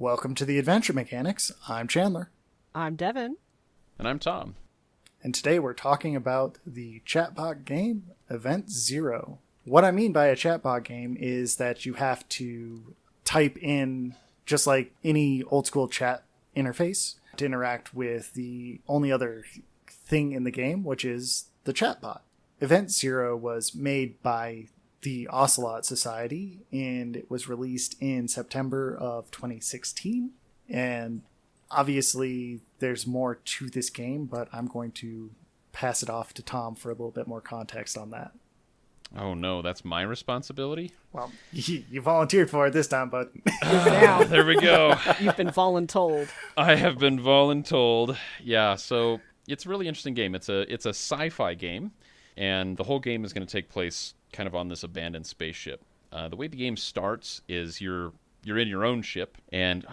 Welcome to the Adventure Mechanics. I'm Chandler. I'm Devin. And I'm Tom. And today we're talking about the chatbot game, Event Zero. What I mean by a chatbot game is that you have to type in, just like any old school chat interface, to interact with the only other thing in the game, which is the chatbot. Event Zero was made by the Ocelot Society, and it was released in September of 2016. And obviously, there's more to this game, but I'm going to pass it off to Tom for a little bit more context on that. Oh no, that's my responsibility? Well, you volunteered for it this time, but... There we go. You've been voluntold. I have been voluntold. Yeah, so it's a really interesting game. It's a sci-fi game, and the whole game is going to take place kind of on this abandoned spaceship. The way the game starts is you're in your own ship, and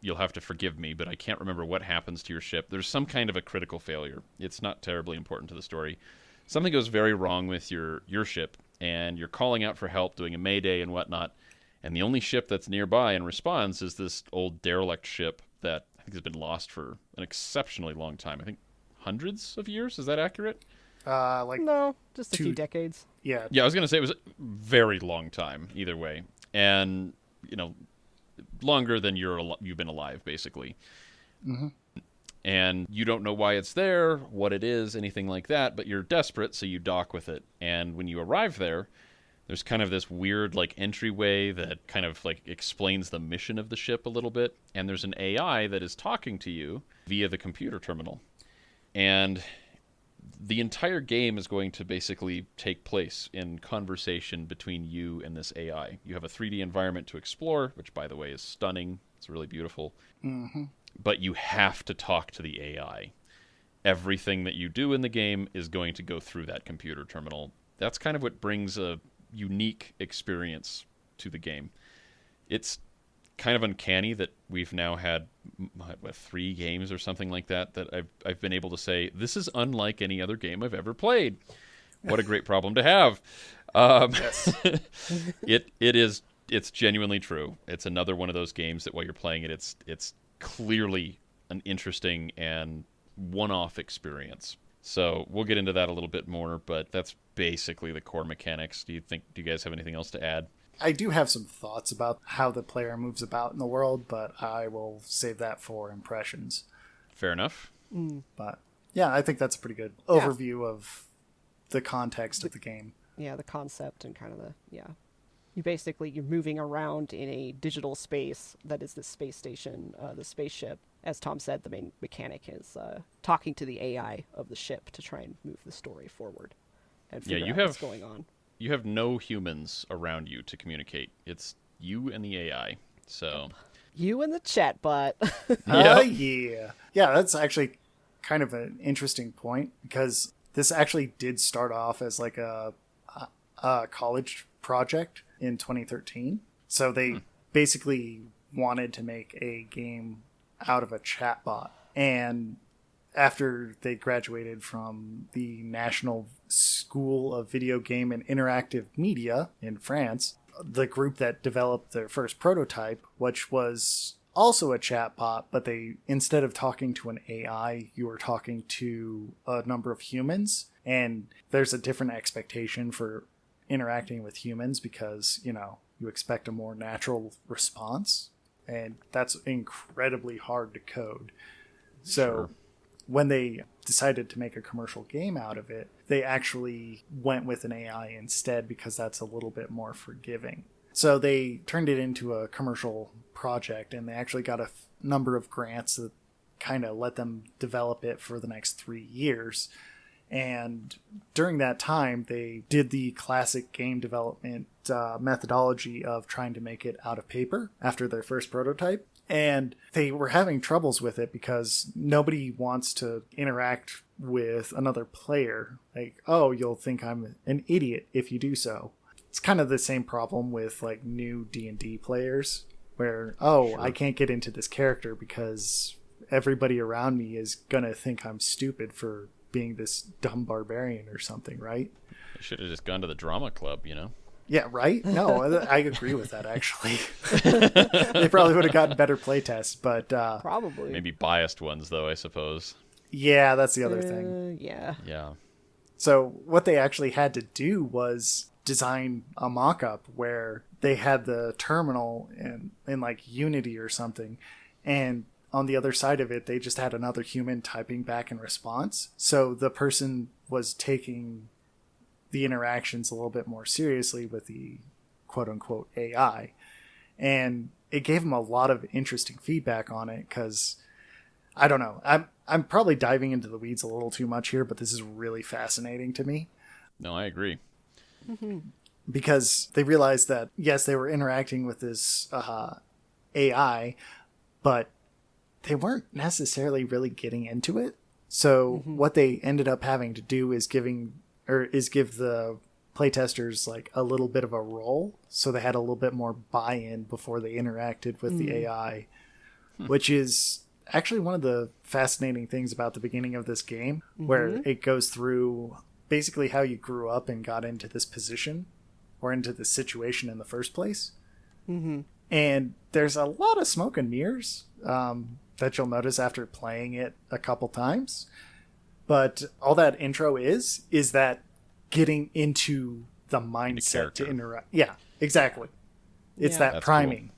you'll have to forgive me, but I can't remember what happens to your ship. There's some kind of a critical failure. It's not terribly important to the story. Something goes very wrong with your ship, and you're calling out for help, doing a mayday and whatnot, and the only ship that's nearby and responds is this old derelict ship that I think has been lost for an exceptionally long time. I think hundreds of years. Is that accurate? No, just a few decades. Yeah. Yeah, I was going to say it was a very long time, either way. And, longer than you've been alive, basically. Mm-hmm. And you don't know why it's there, what it is, anything like that, but you're desperate, so you dock with it. And when you arrive there, there's kind of this weird, entryway that kind of, explains the mission of the ship a little bit. And there's an AI that is talking to you via the computer terminal. And the entire game is going to basically take place in conversation between you and this AI. You have a 3D environment to explore, which, by the way, is stunning. It's really beautiful. Mm-hmm. But you have to talk to the AI. Everything that you do in the game is going to go through that computer terminal. That's kind of what brings a unique experience to the game. It's kind of uncanny that we've now had 3 games or something like that I've been able to say, this is unlike any other game I've ever played. What a great problem to have. Yes. It's genuinely true. It's another one of those games that while you're playing it, it's clearly an interesting and one-off experience. So we'll get into that a little bit more, but that's basically the core mechanics. Do you guys have anything else to add? I do have some thoughts about how the player moves about in the world, but I will save that for impressions. Fair enough. But yeah, I think that's a pretty good overview of the context of the game. Yeah, the concept and kind of you're moving around in a digital space that is the space station, the spaceship. As Tom said, the main mechanic is talking to the AI of the ship to try and move the story forward and figure out what's going on. You have no humans around you to communicate. It's you and the AI. So you and the chatbot. Yeah. Yeah, that's actually kind of an interesting point, because this actually did start off as a college project in 2013. So they basically wanted to make a game out of a chatbot. And after they graduated from the National School of Video Game and Interactive Media in France, the group that developed their first prototype, which was also a chatbot, but they, instead of talking to an AI, you were talking to a number of humans. And there's a different expectation for interacting with humans because, you expect a more natural response. And that's incredibly hard to code. So Sure. When they decided to make a commercial game out of it, they actually went with an AI instead because that's a little bit more forgiving. So they turned it into a commercial project, and they actually got a number of grants that kind of let them develop it for the next 3 years. And during that time, they did the classic game development methodology of trying to make it out of paper after their first prototype. And they were having troubles with it because nobody wants to interact with another player. You'll think I'm an idiot if you do so. It's kind of the same problem with new D&D players where, Sure. I can't get into this character because everybody around me is going to think I'm stupid for being this dumb barbarian or something, right? I should have just gone to the drama club, Yeah, right? No, I agree with that, actually. They probably would have gotten better playtests, but Probably. Maybe biased ones, though, I suppose. yeah, that's the other thing. Yeah. Yeah. So what they actually had to do was design a mock-up where they had the terminal in like Unity or something, and on the other side of it, they just had another human typing back in response. So the person was taking the interactions a little bit more seriously with the quote-unquote AI. And it gave them a lot of interesting feedback on it because, I don't know, I'm probably diving into the weeds a little too much here, but this is really fascinating to me. No, I agree. Because they realized that, yes, they were interacting with this AI, but they weren't necessarily really getting into it. So what they ended up having to do is give the playtesters like a little bit of a role, so they had a little bit more buy-in before they interacted with the AI, which is actually one of the fascinating things about the beginning of this game, where it goes through basically how you grew up and got into this position or into this situation in the first place. And there's a lot of smoke and mirrors that you'll notice after playing it a couple times. But all that intro is that getting into the mindset to interact. Yeah, exactly. It's that That's priming.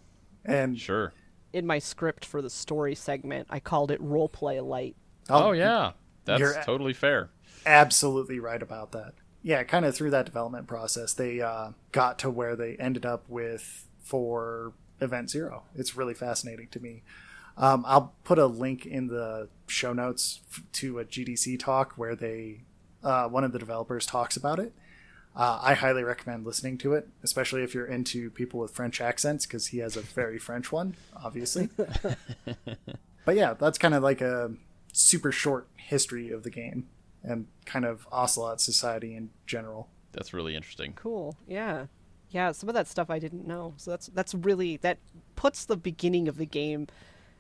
And Sure. In my script for the story segment, I called it Roleplay Light. Oh, yeah. That's you're totally fair. absolutely right about that. Yeah, kind of through that development process, they got to where they ended up with for Event Zero. It's really fascinating to me. I'll put a link in the show notes to a GDC talk where they one of the developers talks about it. I highly recommend listening to it, especially if you're into people with French accents, because he has a very French one, obviously. But yeah, that's kind of like a super short history of the game and kind of Ocelot society in general. That's really interesting. Cool. Yeah. Yeah, some of that stuff I didn't know. So that's really, that puts the beginning of the game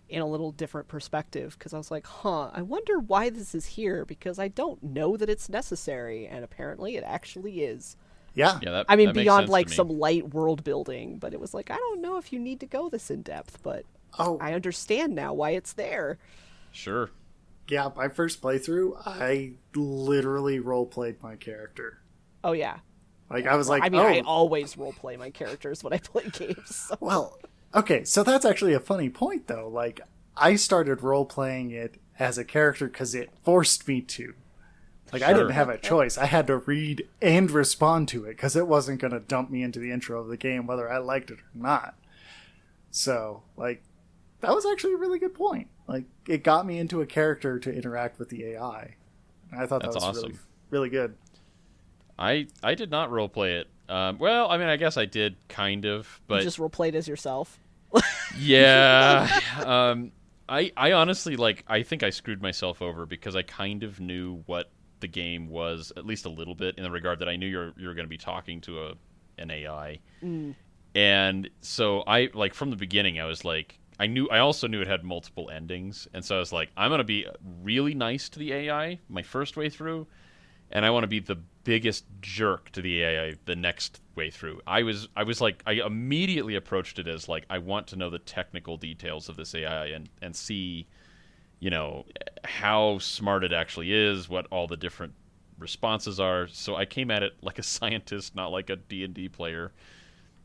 in a little different perspective, because I was like, I wonder why this is here, because I don't know that it's necessary, and apparently it actually is. Yeah. Yeah, I mean, that makes beyond sense like to me. some light world building, but it was like, I don't know if you need to go this in depth, but I understand now why it's there. Sure. Yeah, my first playthrough, I literally role-played my character. Oh yeah. Like, I was like, I mean, I always roleplay my characters when I play games. So. Well, okay, so that's actually a funny point, though. Like, I started role-playing it as a character because it forced me to. Like, I didn't have a choice. I had to read and respond to it because it wasn't going to dump me into the intro of the game whether I liked it or not. So, like, that was actually a really good point. Like, it got me into a character to interact with the AI. And I thought that That's was awesome. really, really good. I did not roleplay it. Well, I mean, I guess I did kind of, but You just roleplayed as yourself. yeah. I honestly, like, I think I screwed myself over because I kind of knew what the game was, at least a little bit, in the regard that I knew you were going to be talking to an AI. And so I, like, from the beginning, I was like, I also knew it had multiple endings, and so I was like, I'm going to be really nice to the AI my first way through, and I want to be the biggest jerk to the AI the next way through. I was like, I immediately approached it as like, I want to know the technical details of this AI and see, you know, how smart it actually is, what all the different responses are. So I came at it like a scientist, not like a D&D player,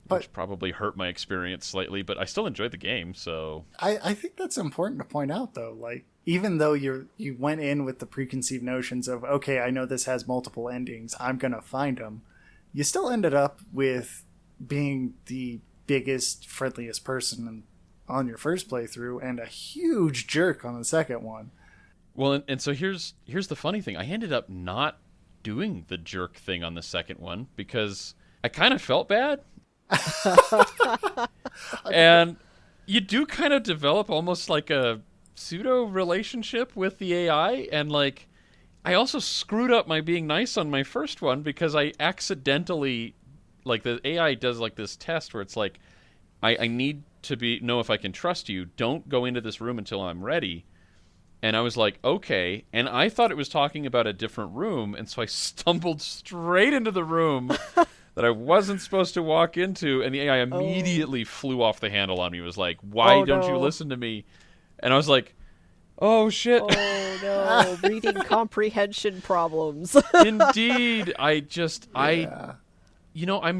which probably hurt my experience slightly, but I still enjoyed the game, so... I think that's important to point out, though. Like, even though you went in with the preconceived notions of, okay, I know this has multiple endings, I'm going to find them, you still ended up with being the biggest, friendliest person on your first playthrough and a huge jerk on the second one. Well, and so here's the funny thing. I ended up not doing the jerk thing on the second one because I kind of felt bad. And you do kind of develop almost like a pseudo relationship with the AI, and like I also screwed up my being nice on my first one because I accidentally, like, the AI does like this test where it's like, I need to know if I can trust you. Don't go into this room until I'm ready. And I was like, okay. And I thought it was talking about a different room, and so I stumbled straight into the room that I wasn't supposed to walk into, and the AI immediately flew off the handle on me. It was like, why don't you listen to me? And I was like, oh, shit. Oh, no. Reading comprehension problems. Indeed. I'm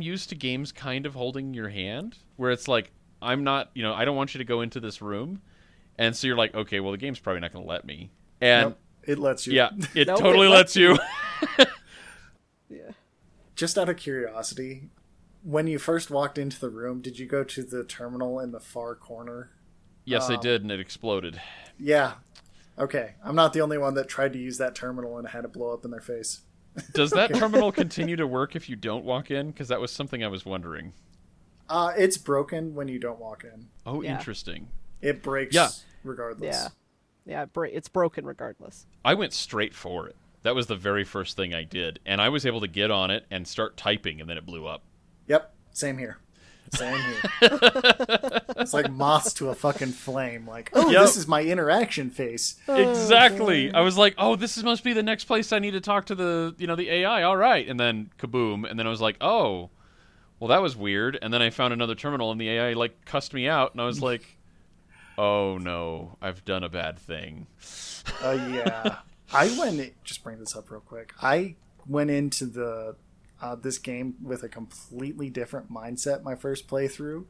used to games kind of holding your hand, where it's like, I'm not, I don't want you to go into this room. And so you're like, okay, well, the game's probably not going to let me. And Nope, it lets you. yeah, it Nope, totally it lets you. Yeah. Just out of curiosity, when you first walked into the room, did you go to the terminal in the far corner? Yes, I did, and it exploded. Yeah. Okay. I'm not the only one that tried to use that terminal and had it blow up in their face. Does that terminal continue to work if you don't walk in? Because that was something I was wondering. It's broken when you don't walk in. Oh, Yeah. interesting. It breaks Yeah. regardless. Yeah. Yeah, it's broken regardless. I went straight for it. That was the very first thing I did. And I was able to get on it and start typing, and then it blew up. Yep. Same here. Same here. It's like moths to a fucking flame. Like, oh, Yep. this is my interaction face. Exactly. I was like, oh, this must be the next place I need to talk to the AI. All right. And then kaboom. And then I was like, oh, well, that was weird. And then I found another terminal, and the AI, like, cussed me out. And I was like, oh, no, I've done a bad thing. Yeah. Just bring this up real quick. I went into this game with a completely different mindset my first playthrough,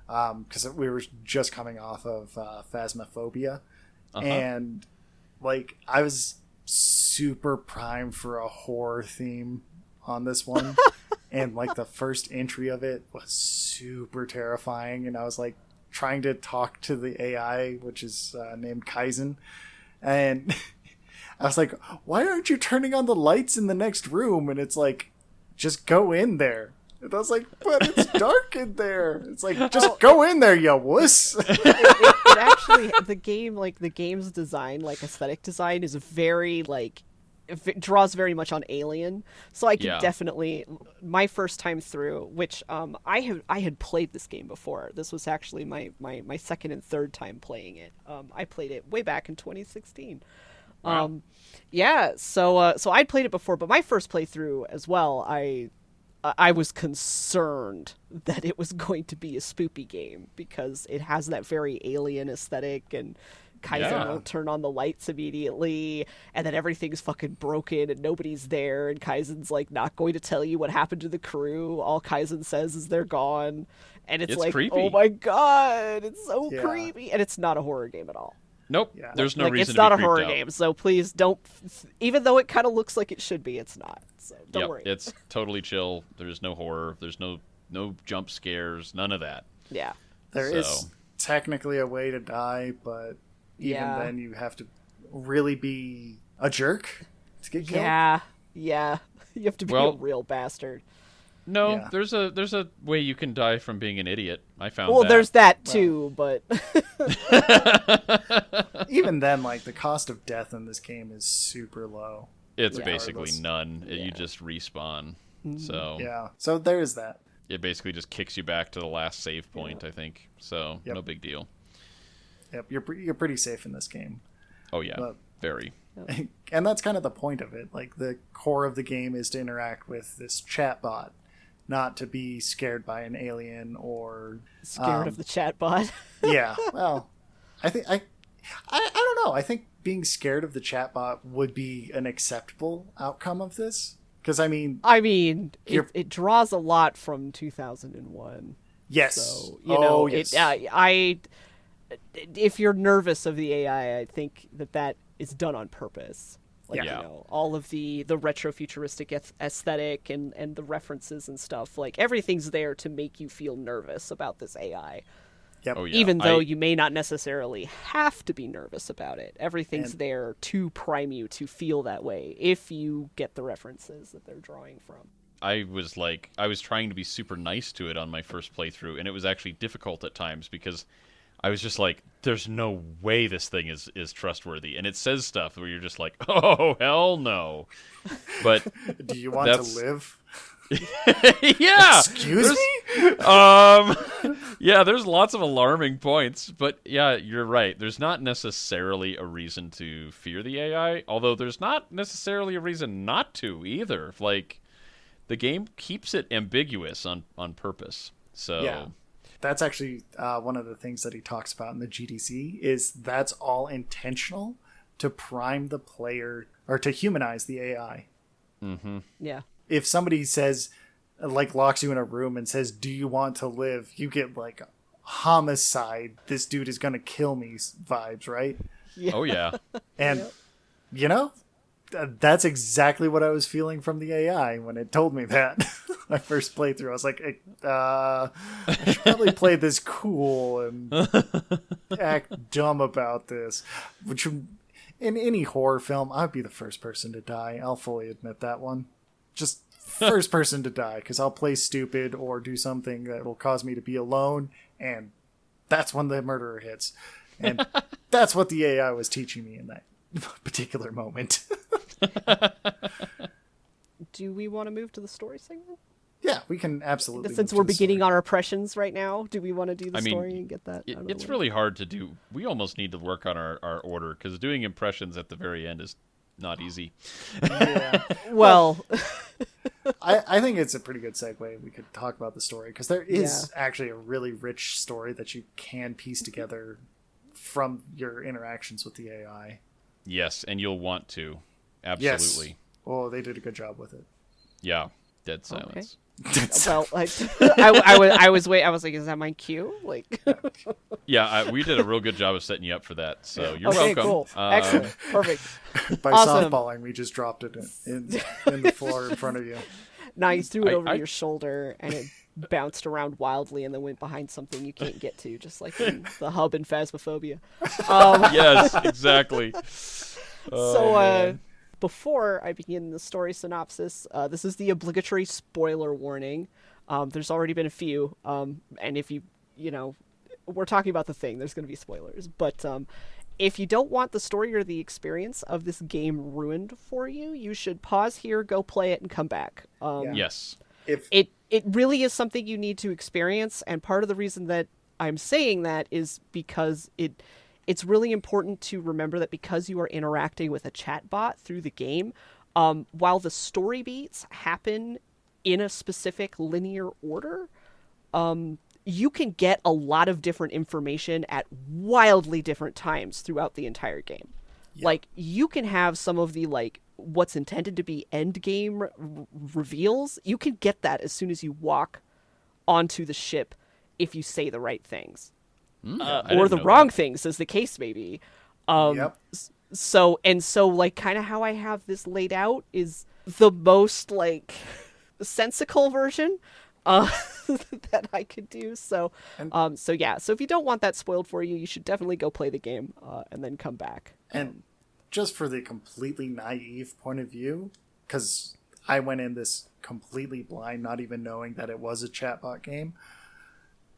because we were just coming off of Phasmophobia, and like I was super primed for a horror theme on this one, and like the first entry of it was super terrifying, and I was like trying to talk to the AI, which is named Kaizen, and I was like, why aren't you turning on the lights in the next room? And it's like, just go in there. And I was like, but it's dark in there. It's like, just go in there, you wuss. It actually, the game's design, like aesthetic design, is very it draws very much on Alien. So I can definitely, my first time through, which I had played this game before. This was actually my second and third time playing it. I played it way back in 2016. Wow. So I'd played it before, but my first playthrough as well, I was concerned that it was going to be a spoopy game because it has that very Alien aesthetic, and Kaizen won't turn on the lights immediately, and then everything's fucking broken and nobody's there, and Kaizen's like not going to tell you what happened to the crew. All Kaizen says is they're gone, and it's like, creepy. Oh my god, it's so creepy, and it's not a horror game at all. Nope. Yeah. There's no Like, reason it's to not be a creeped horror out. game, so please don't. Even though it kind of looks like it should be, it's not. So don't Yep, worry. it's totally chill. There's no horror. There's no jump scares. None of that. Yeah. There So. is technically a way to die, but even then you have to really be a jerk to get killed. Yeah. You have to be Well, a real bastard. No, Yeah. there's a way you can die from being an idiot. I found Well, that. there's that too, but Even then, like, the cost of death in this game is super low. It's Yeah. basically Regardless. none. You just respawn. So Yeah. So there's that. it basically just kicks you back to the last save point, I think. So Yep. no big deal. Yep. You're pretty safe in this game. Oh yeah, But- very. And that's kind of the point of it. Like, the core of the game is to interact with this chatbot, not to be scared by an alien or scared of the chatbot. yeah. Well, I think I don't know. I think being scared of the chatbot would be an acceptable outcome of this, because I mean, It draws a lot from 2001. yes. So, you know, yes. if you're nervous of the AI, I think that is done on purpose. Like, Yeah. you know, all of the retro-futuristic aesthetic and the references and stuff, like, everything's there to make you feel nervous about this AI. Yep. Oh yeah. Even though you may not necessarily have to be nervous about it. Everything's And- there to prime you to feel that way if you get the references that they're drawing from. I was trying to be super nice to it on my first playthrough, and it was actually difficult at times because I was just like, there's no way this thing is trustworthy. And it says stuff where you're just like, oh, hell no. But Do you want that's- to live? yeah. Excuse me? Yeah, there's lots of alarming points, but yeah, you're right. There's not necessarily a reason to fear the AI, although there's not necessarily a reason not to either. Like, the game keeps it ambiguous on purpose. So Yeah. That's actually one of the things that he talks about in the GDC is that's all intentional to prime the player or to humanize the AI. Yeah. If somebody says, like, locks you in a room and says, "Do you want to live?" you get like homicide. This dude is gonna kill me vibes, right? oh yeah, And you know, that's exactly what I was feeling from the AI when it told me that. My first playthrough, I was like, I should probably play this cool and act dumb about this. Which, in any horror film, I'd be the first person to die. I'll fully admit that one. Just first person to die, because I'll play stupid or do something that will cause me to be alone, and that's when the murderer hits. And that's what the AI was teaching me in that particular moment. Do we want to move to the story segment? Yeah, we can absolutely. Since move we're to the beginning story. our impressions right now, do we want to do the I mean, story and get that? out of the it's way? really hard to do. We almost need to work on our order because doing impressions at the very end is not easy. Yeah. Well, I think it's a pretty good segue. We could talk about the story because there is actually a really rich story that you can piece together from your interactions with the AI. Yes, and you'll want to. Absolutely. Yes. Oh, they did a good job with it. Yeah. Dead silence. well, I was like, is that my cue? Like, Yeah, we did a real good job of setting you up for that. So you're okay, welcome. cool, excellent, perfect. By Awesome. softballing, we just dropped it in the floor in front of you. Now you threw it over I- your shoulder and it bounced around wildly and then went behind something you can't get to, just like in the hub in Phasmophobia. Yes, exactly. So, before I begin the story synopsis, this is the obligatory spoiler warning. There's already been a few, and if we're talking about the thing, there's going to be spoilers. But if you don't want the story or the experience of this game ruined for you, you should pause here, go play it, and come back. Yes. If It really is something you need to experience, and part of the reason that I'm saying that is because it's really important to remember that because you are interacting with a chatbot through the game, while the story beats happen in a specific linear order, you can get a lot of different information at wildly different times throughout the entire game. Yeah. Like, you can have some of the, like, what's intended to be end game reveals. You can get that as soon as you walk onto the ship if you say the right things. I Or didn't the know wrong that. things, as the case may be. yep. So like, kind of how I have this laid out is the most, like, sensical version that I could do. So if you don't want that spoiled for you, you should definitely go play the game and then come back. And just for the completely naive point of view, because I went in this completely blind, not even knowing that it was a chatbot game,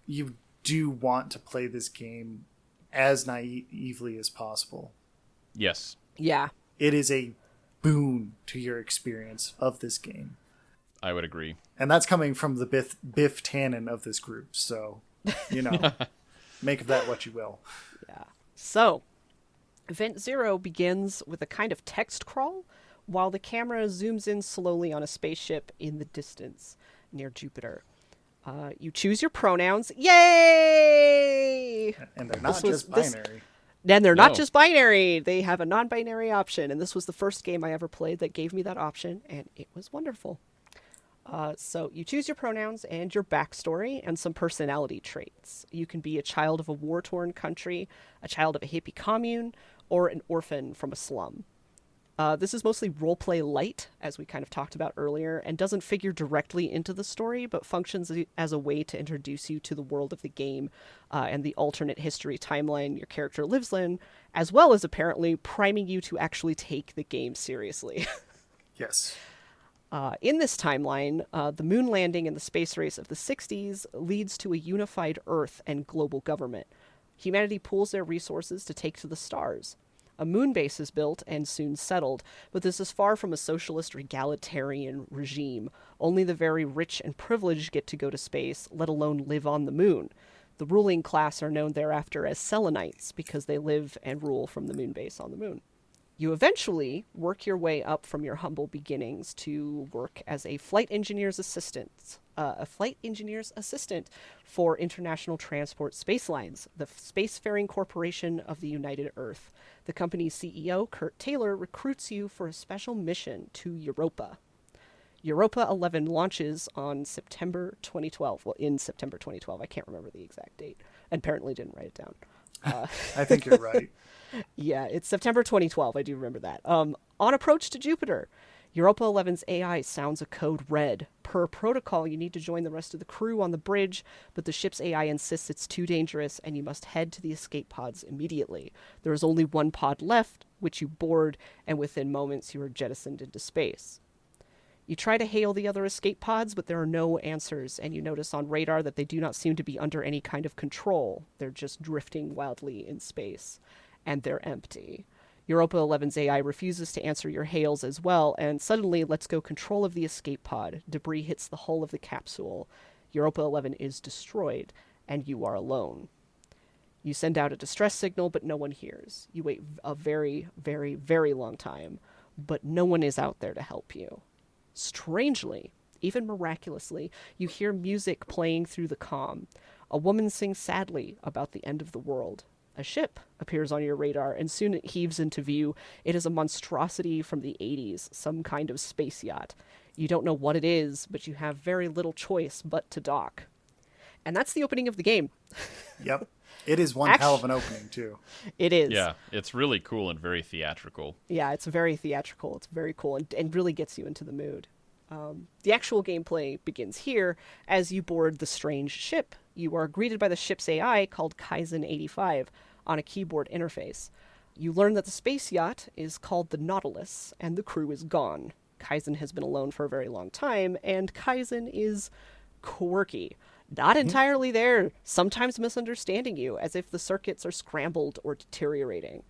you do want to play this game as naively as possible. Yes. Yeah. It is a boon to your experience of this game. I would agree. And that's coming from the Biff Tannen of this group. So, make of that what you will. Yeah. So, Event Zero begins with a kind of text crawl while the camera zooms in slowly on a spaceship in the distance near Jupiter. You choose your pronouns. Yay! And they're not This was- just this- binary. Then they're not No. just binary. They have a non-binary option. And this was the first game I ever played that gave me that option, and it was wonderful. So you choose your pronouns and your backstory and some personality traits. You can be a child of a war-torn country, a child of a hippie commune, or an orphan from a slum. This is mostly roleplay light, as we kind of talked about earlier, and doesn't figure directly into the story, but functions as a way to introduce you to the world of the game and the alternate history timeline your character lives in, as well as apparently priming you to actually take the game seriously. Yes. In this timeline, the moon landing and the space race of the 60s leads to a unified Earth and global government. Humanity pools their resources to take to the stars. A moon base is built and soon settled, but this is far from a socialist or egalitarian regime. Only the very rich and privileged get to go to space, let alone live on the moon. The ruling class are known thereafter as Selenites because they live and rule from the moon base on the moon. You eventually work your way up from your humble beginnings to work as a flight engineer's assistant. For International Transport Space Lines, the spacefaring corporation of the United Earth. The company's CEO, Kurt Taylor, recruits you for a special mission to Europa. Europa 11 launches on September 2012. Well, in September 2012. I can't remember the exact date. And apparently didn't write it down. I think you're right. Yeah, it's September 2012. I do remember that. On approach to Jupiter, Europa 11's AI sounds a code red. Per protocol, you need to join the rest of the crew on the bridge, but the ship's AI insists it's too dangerous and you must head to the escape pods immediately. There is only one pod left, which you board, and within moments you are jettisoned into space. You try to hail the other escape pods, but there are no answers, and you notice on radar that they do not seem to be under any kind of control. They're just drifting wildly in space, and they're empty. Europa 11's AI refuses to answer your hails as well, and suddenly lets go control of the escape pod. Debris hits the hull of the capsule. Europa 11 is destroyed, and you are alone. You send out a distress signal, but no one hears. You wait a very, very, very long time, but no one is out there to help you. Strangely, even miraculously, you hear music playing through the comm. A woman sings sadly about the end of the world. A ship appears on your radar, and soon it heaves into view. It is a monstrosity from the 80s, some kind of space yacht. You don't know what it is, but you have very little choice but to dock. And that's the opening of the game. Yep. It is one hell of an opening, too. It is. Yeah, it's really cool and very theatrical. Yeah, it's very theatrical. It's very cool and really gets you into the mood. The actual gameplay begins here as you board the strange ship. You are greeted by the ship's AI called Kaizen 85 on a keyboard interface. You learn that the space yacht is called the Nautilus and the crew is gone. Kaizen has been alone for a very long time, and Kaizen is quirky. Not entirely there, sometimes misunderstanding you, as if the circuits are scrambled or deteriorating.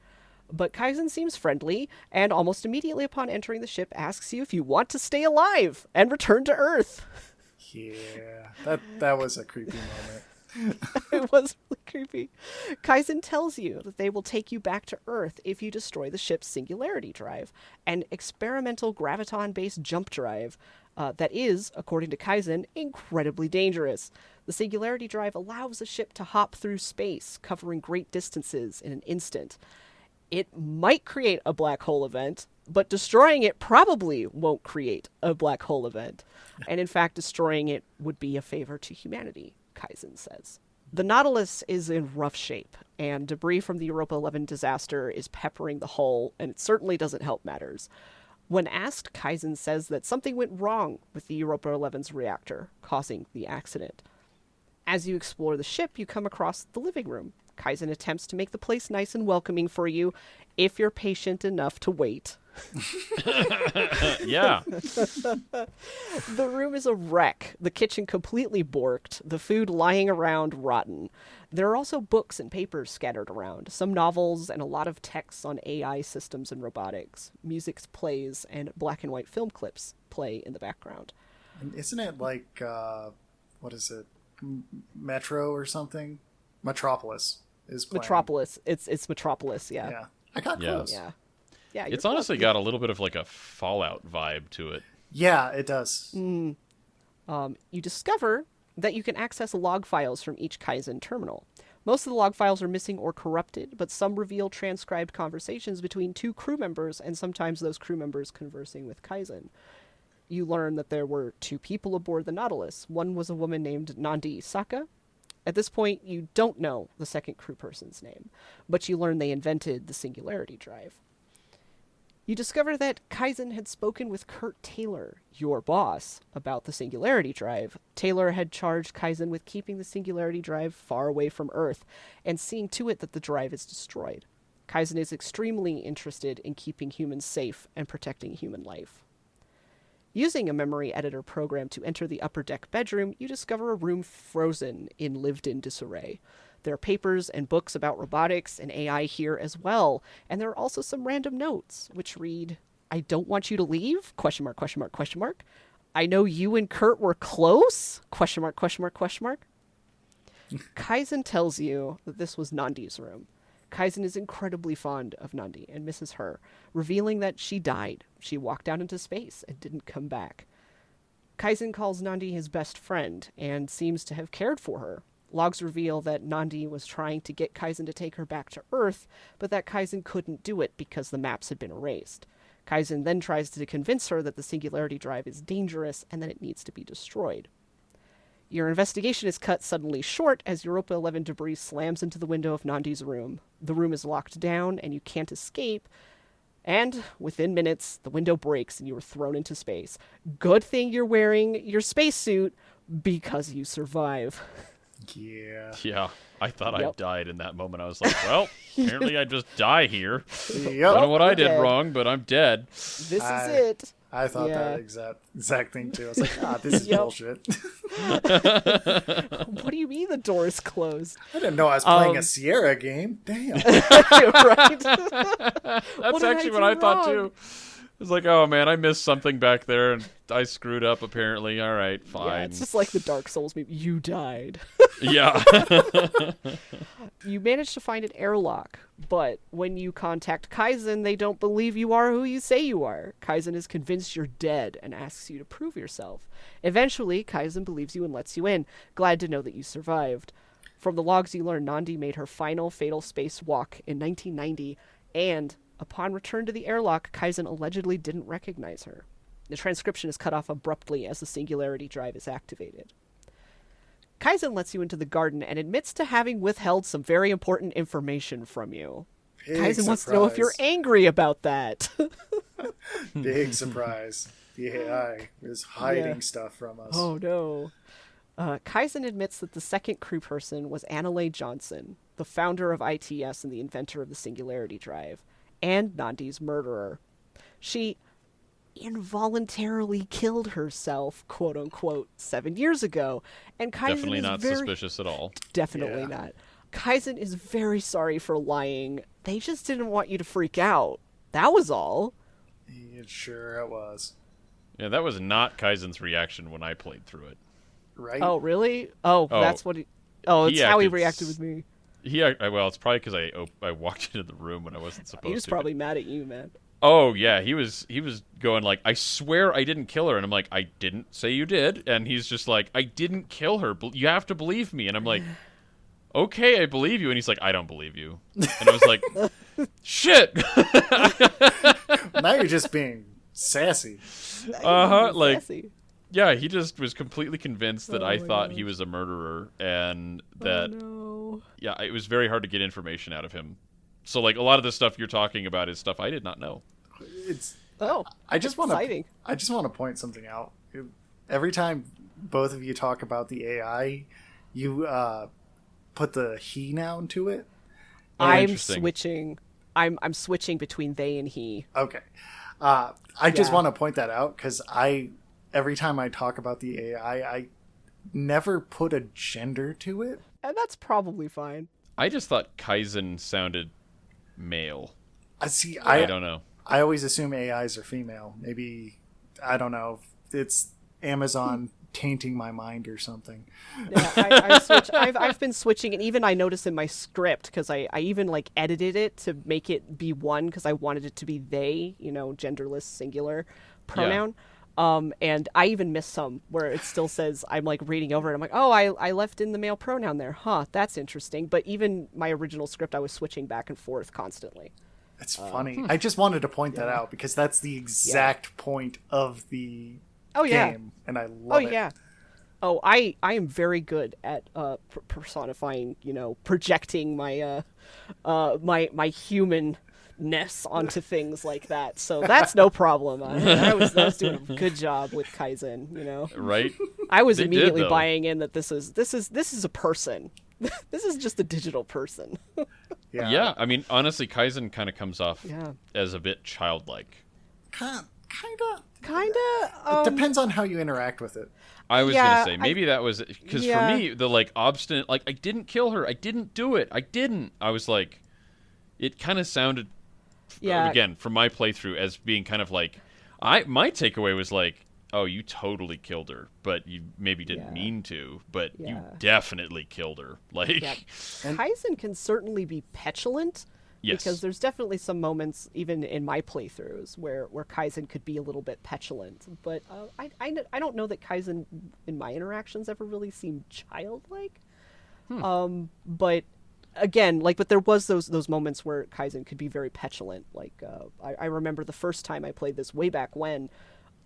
But Kaizen seems friendly, and almost immediately upon entering the ship asks you if you want to stay alive and return to Earth. Yeah, that was a creepy moment. It was really creepy. Kaizen tells you that they will take you back to Earth if you destroy the ship's singularity drive, an experimental graviton-based jump drive that is, according to Kaizen, incredibly dangerous. The singularity drive allows the ship to hop through space, covering great distances in an instant. It might create a black hole event, but destroying it probably won't create a black hole event. And in fact, destroying it would be a favor to humanity, Kaizen says. The Nautilus is in rough shape, and debris from the Europa 11 disaster is peppering the hull, and it certainly doesn't help matters. When asked, Kaizen says that something went wrong with the Europa 11's reactor, causing the accident. As you explore the ship, you come across the living room. Kaizen attempts to make the place nice and welcoming for you, if you're patient enough to wait. Yeah. The room is a wreck, the kitchen completely borked, the food lying around rotten. There are also books and papers scattered around, some novels and a lot of texts on AI systems and robotics. Music plays and black and white film clips play in the background. And isn't it like, what is it, Metro or something? Metropolis is playing. Metropolis. It's Metropolis, yeah. Yeah. I got close. Yeah. Yeah, It's honestly got a little bit of like a Fallout vibe to it. Yeah, it does. You discover that you can access log files from each Kaizen terminal. Most of the log files are missing or corrupted, but some reveal transcribed conversations between two crew members, and sometimes those crew members conversing with Kaizen. You learn that there were two people aboard the Nautilus. One was a woman named Nandi Saka. At this point, you don't know the second crew person's name, but you learn they invented the singularity drive. You discover that Kaizen had spoken with Kurt Taylor, your boss, about the singularity drive. Taylor had charged Kaizen with keeping the singularity drive far away from Earth and seeing to it that the drive is destroyed. Kaizen is extremely interested in keeping humans safe and protecting human life. Using a memory editor program to enter the upper deck bedroom, you discover a room frozen in lived-in disarray. There are papers and books about robotics and AI here as well, and there are also some random notes, which read, "I don't want you to leave? ? I know you and Kurt were close? ? Kaizen tells you that this was Nandi's room. Kaizen is incredibly fond of Nandi and misses her, revealing that she died. She walked out into space and didn't come back. Kaizen calls Nandi his best friend and seems to have cared for her. Logs reveal that Nandi was trying to get Kaizen to take her back to Earth, but that Kaizen couldn't do it because the maps had been erased. Kaizen then tries to convince her that the Singularity Drive is dangerous and that it needs to be destroyed. Your investigation is cut suddenly short as Europa 11 debris slams into the window of Nandi's room. The room is locked down and you can't escape, and within minutes, the window breaks and you are thrown into space. Good thing you're wearing your spacesuit because you survive. Yeah. Yeah, I thought I Yep. died in that moment. I was like, well, apparently I just die here. Don't know Yep. what I you're did dead. wrong, but I'm dead. This is I- it. I thought Yeah. that exact thing too. I was like, this is Yep. bullshit. What do you mean the door is closed? I didn't know I was playing a Sierra game. Damn. Right? That's did I actually do what I thought wrong? too. It was like, oh man, I missed something back there and I screwed up apparently. All right, Yeah, fine. it's just like the Dark Souls movie. You died. Yeah. You manage to find an airlock, but when you contact Kaizen, they don't believe you are who you say you are. Kaizen is convinced you're dead and asks you to prove yourself. Eventually, Kaizen believes you and lets you in, glad to know that you survived. From the logs, you learn Nandi made her final fatal spacewalk in 1990, and upon return to the airlock, Kaizen allegedly didn't recognize her. The transcription is cut off abruptly as the Singularity Drive is activated. Kaizen lets you into the garden and admits to having withheld some very important information from you. Big Kaizen wants to know if you're surprise. angry about that. Big surprise. The AI is hiding Yeah. stuff from us. Oh no. Kaizen admits that the second crew person was Annalay Johnson, the founder of ITS and the inventor of the Singularity Drive, and Nandi's murderer. She involuntarily killed herself, quote unquote, 7 years ago, and Kaizen Definitely is not very suspicious at all. Definitely Yeah. not. Kaizen is very sorry for lying. They just didn't want you to freak out. That was all. Yeah, sure it was. Yeah, that was not Kaizen's reaction when I played through it. Right? Oh, really? Oh, Oh, that's what he... Oh, he it's how he acted reacted with me. Well, it's probably because I walked into the room when I wasn't supposed to. He was probably mad at you, man. Oh yeah, he was going like, I swear I didn't kill her, and I'm like, I didn't say you did, and he's just like, I didn't kill her. You have to believe me, and I'm like, okay, I believe you, and he's like, I don't believe you, and I was like, shit. Now you're just being sassy. Like Sassy. yeah, he just was completely convinced that Oh I my thought gosh. he was a murderer, and that Oh, no. yeah, it was very hard to get information out of him. So like a lot of the stuff you're talking about is stuff I did not know. It's. Oh, I just want to. exciting. I just want to point something out. Every time both of you talk about the AI, you put the he noun to it. I'm interesting. switching. I'm switching between they and he. Okay. I just Yeah. want to point that out because every time I talk about the AI, I never put a gender to it. And that's probably fine. I just thought Kaizen sounded male. I see. I don't know. I always assume AIs are female. Maybe I don't know. It's Amazon tainting my mind or something. Yeah, I switch. I've been switching, and even I noticed in my script because I even like edited it to make it be one because I wanted it to be they, genderless singular pronoun. And I even missed some where it still says I'm like reading over it. I'm like, oh, I left in the male pronoun there. Huh, that's interesting. But even my original script, I was switching back and forth constantly. It's funny. I just wanted to point that out because that's the exact point of the Oh yeah. game, and I love Oh it. yeah. Oh, I am very good at personifying, projecting my my humanness onto things like that. So that's no problem. I was doing a good job with Kaizen. Right? I was They did, immediately though. buying in that this is a person. This is just a digital person. Yeah. I mean, honestly, Kaizen kind of comes off Yeah. as a bit childlike. Kinda. Kinda. Depends on how you interact with it. I was Yeah, gonna say maybe that was because Yeah. for me the like obstinate, like I didn't kill her, I didn't do it, I didn't. I was like, it kind of sounded Yeah. again from my playthrough as being kind of like my takeaway was like oh, you totally killed her, but you maybe didn't Yeah. mean to, but you Yeah. definitely killed her. Like, Yeah. And- Kaizen can certainly be petulant. yes. Because there's definitely some moments, even in my playthroughs, where Kaizen could be a little bit petulant. But I don't know that Kaizen, in my interactions, ever really seemed childlike. But again, but there was those moments where Kaizen could be very petulant. I remember the first time I played this way back when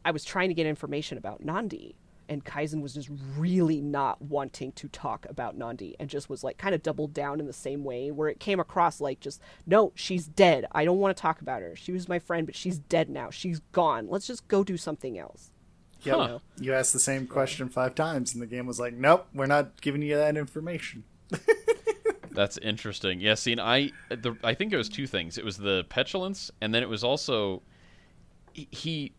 I was trying to get information about Nandi, and Kaizen was just really not wanting to talk about Nandi, and just was kind of doubled down in the same way, where it came across no, she's dead. I don't want to talk about her. She was my friend, but she's dead now. She's gone. Let's just go do something else. Yep. Huh. You asked the same question 5 times, and the game was like, nope, we're not giving you that information. That's interesting. Yeah, see, and I think it was 2 things. It was the petulance, and then it was also he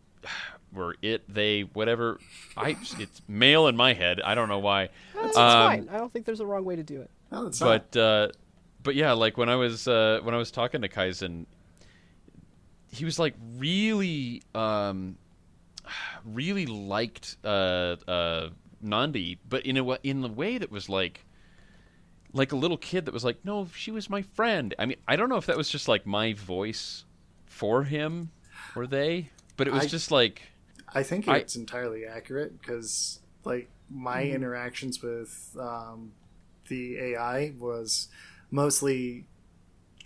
or it, they, whatever. It's male in my head. I don't know why. That's fine. I don't think there's a wrong way to do it. No, it's not. But yeah, when I was talking to Kaizen, he was really really liked Nandi, but in the way that was like a little kid that was like, no, she was my friend. I mean, I don't know if that was just my voice for him or they, but it was just I think it's entirely accurate, because my interactions with the AI was mostly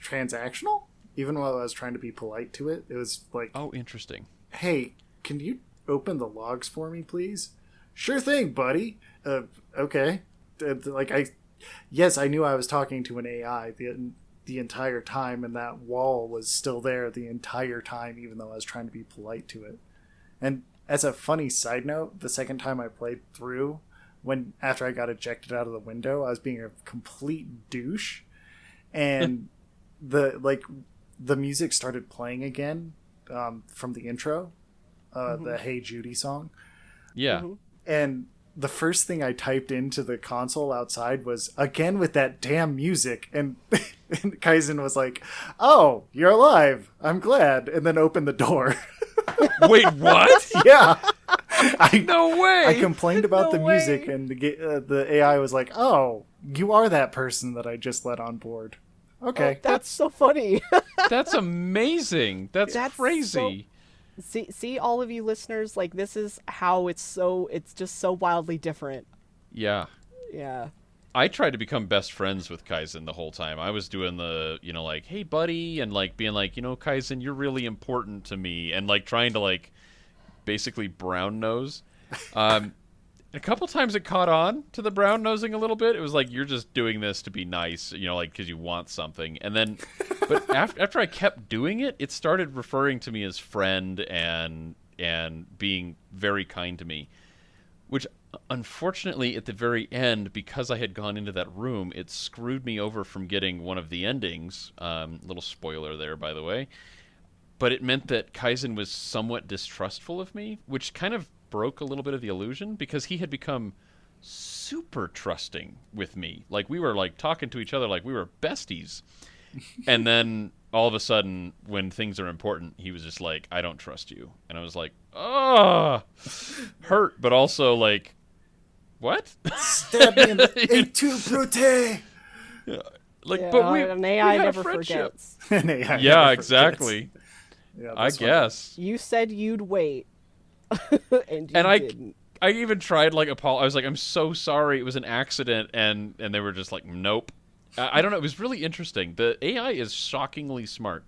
transactional. Even while I was trying to be polite to it, it was oh, interesting. hey, can you open the logs for me, please? Sure thing, buddy. Okay. Yes, I knew I was talking to an AI the entire time, and that wall was still there the entire time, even though I was trying to be polite to it. And as a funny side note, the second time I played through, after I got ejected out of the window, I was being a complete douche, and the music started playing again from the intro, the Hey Judy song. Yeah. Mm-hmm. And the first thing I typed into the console outside was, again with that damn music. And, and Kaizen was like, oh, you're alive. I'm glad. And then opened the door. Wait, what? Yeah. No way. I complained about No the music, way. and the AI was like, oh, you are that person that I just let on board. Okay. That's so funny. That's amazing. That's That's crazy. See, all of you listeners, this is how it's just so wildly different. Yeah. Yeah. I tried to become best friends with Kaizen the whole time. I was doing the, hey, buddy, and being Kaizen, you're really important to me, and trying to basically brown nose. A couple times it caught on to the brown nosing a little bit. It was you're just doing this to be nice, because you want something. And then, but after I kept doing it, it started referring to me as friend and being very kind to me, which unfortunately at the very end, because I had gone into that room, it screwed me over from getting one of the endings. Little spoiler there, by the way. But it meant that Kaizen was somewhat distrustful of me, which kind of broke a little bit of the illusion, because he had become super trusting with me. We were talking to each other like we were besties. And then all of a sudden, when things are important, he was just like, I don't trust you. And I was like, oh, hurt, but also what? Stab me in the et tu, Brute! Yeah, but an we AI had a never friendship. forgets. An AI Yeah, never exactly. forgets. Yeah, I that's funny. guess. You said you'd wait, and you And didn't. I even tried I was like, I'm so sorry, it was an accident, and they were just like, nope. I don't know, it was really interesting. The AI is shockingly smart.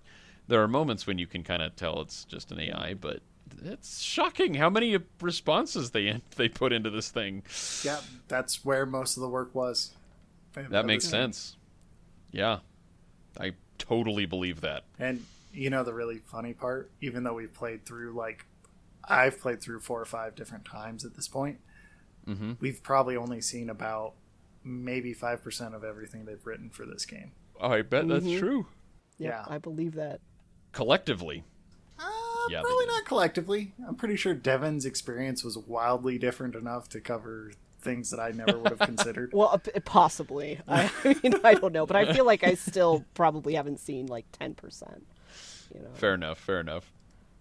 There are moments when you can kind of tell it's just an AI, but it's shocking how many responses they put into this thing. Yeah, that's where most of the work was. That makes sense. Yeah. I totally believe that. And the really funny part, even though we've played through I've played through 4 or 5 different times at this point, we've probably only seen about maybe 5% of everything they've written for this game. Oh, I bet that's true. Yeah, I believe that. Collectively. Yeah, they Probably did. not collectively. I'm pretty sure Devin's experience was wildly different enough to cover things that I never would have considered. Well, possibly. I mean, I don't know, but I feel like I still probably haven't seen 10%. Fair enough.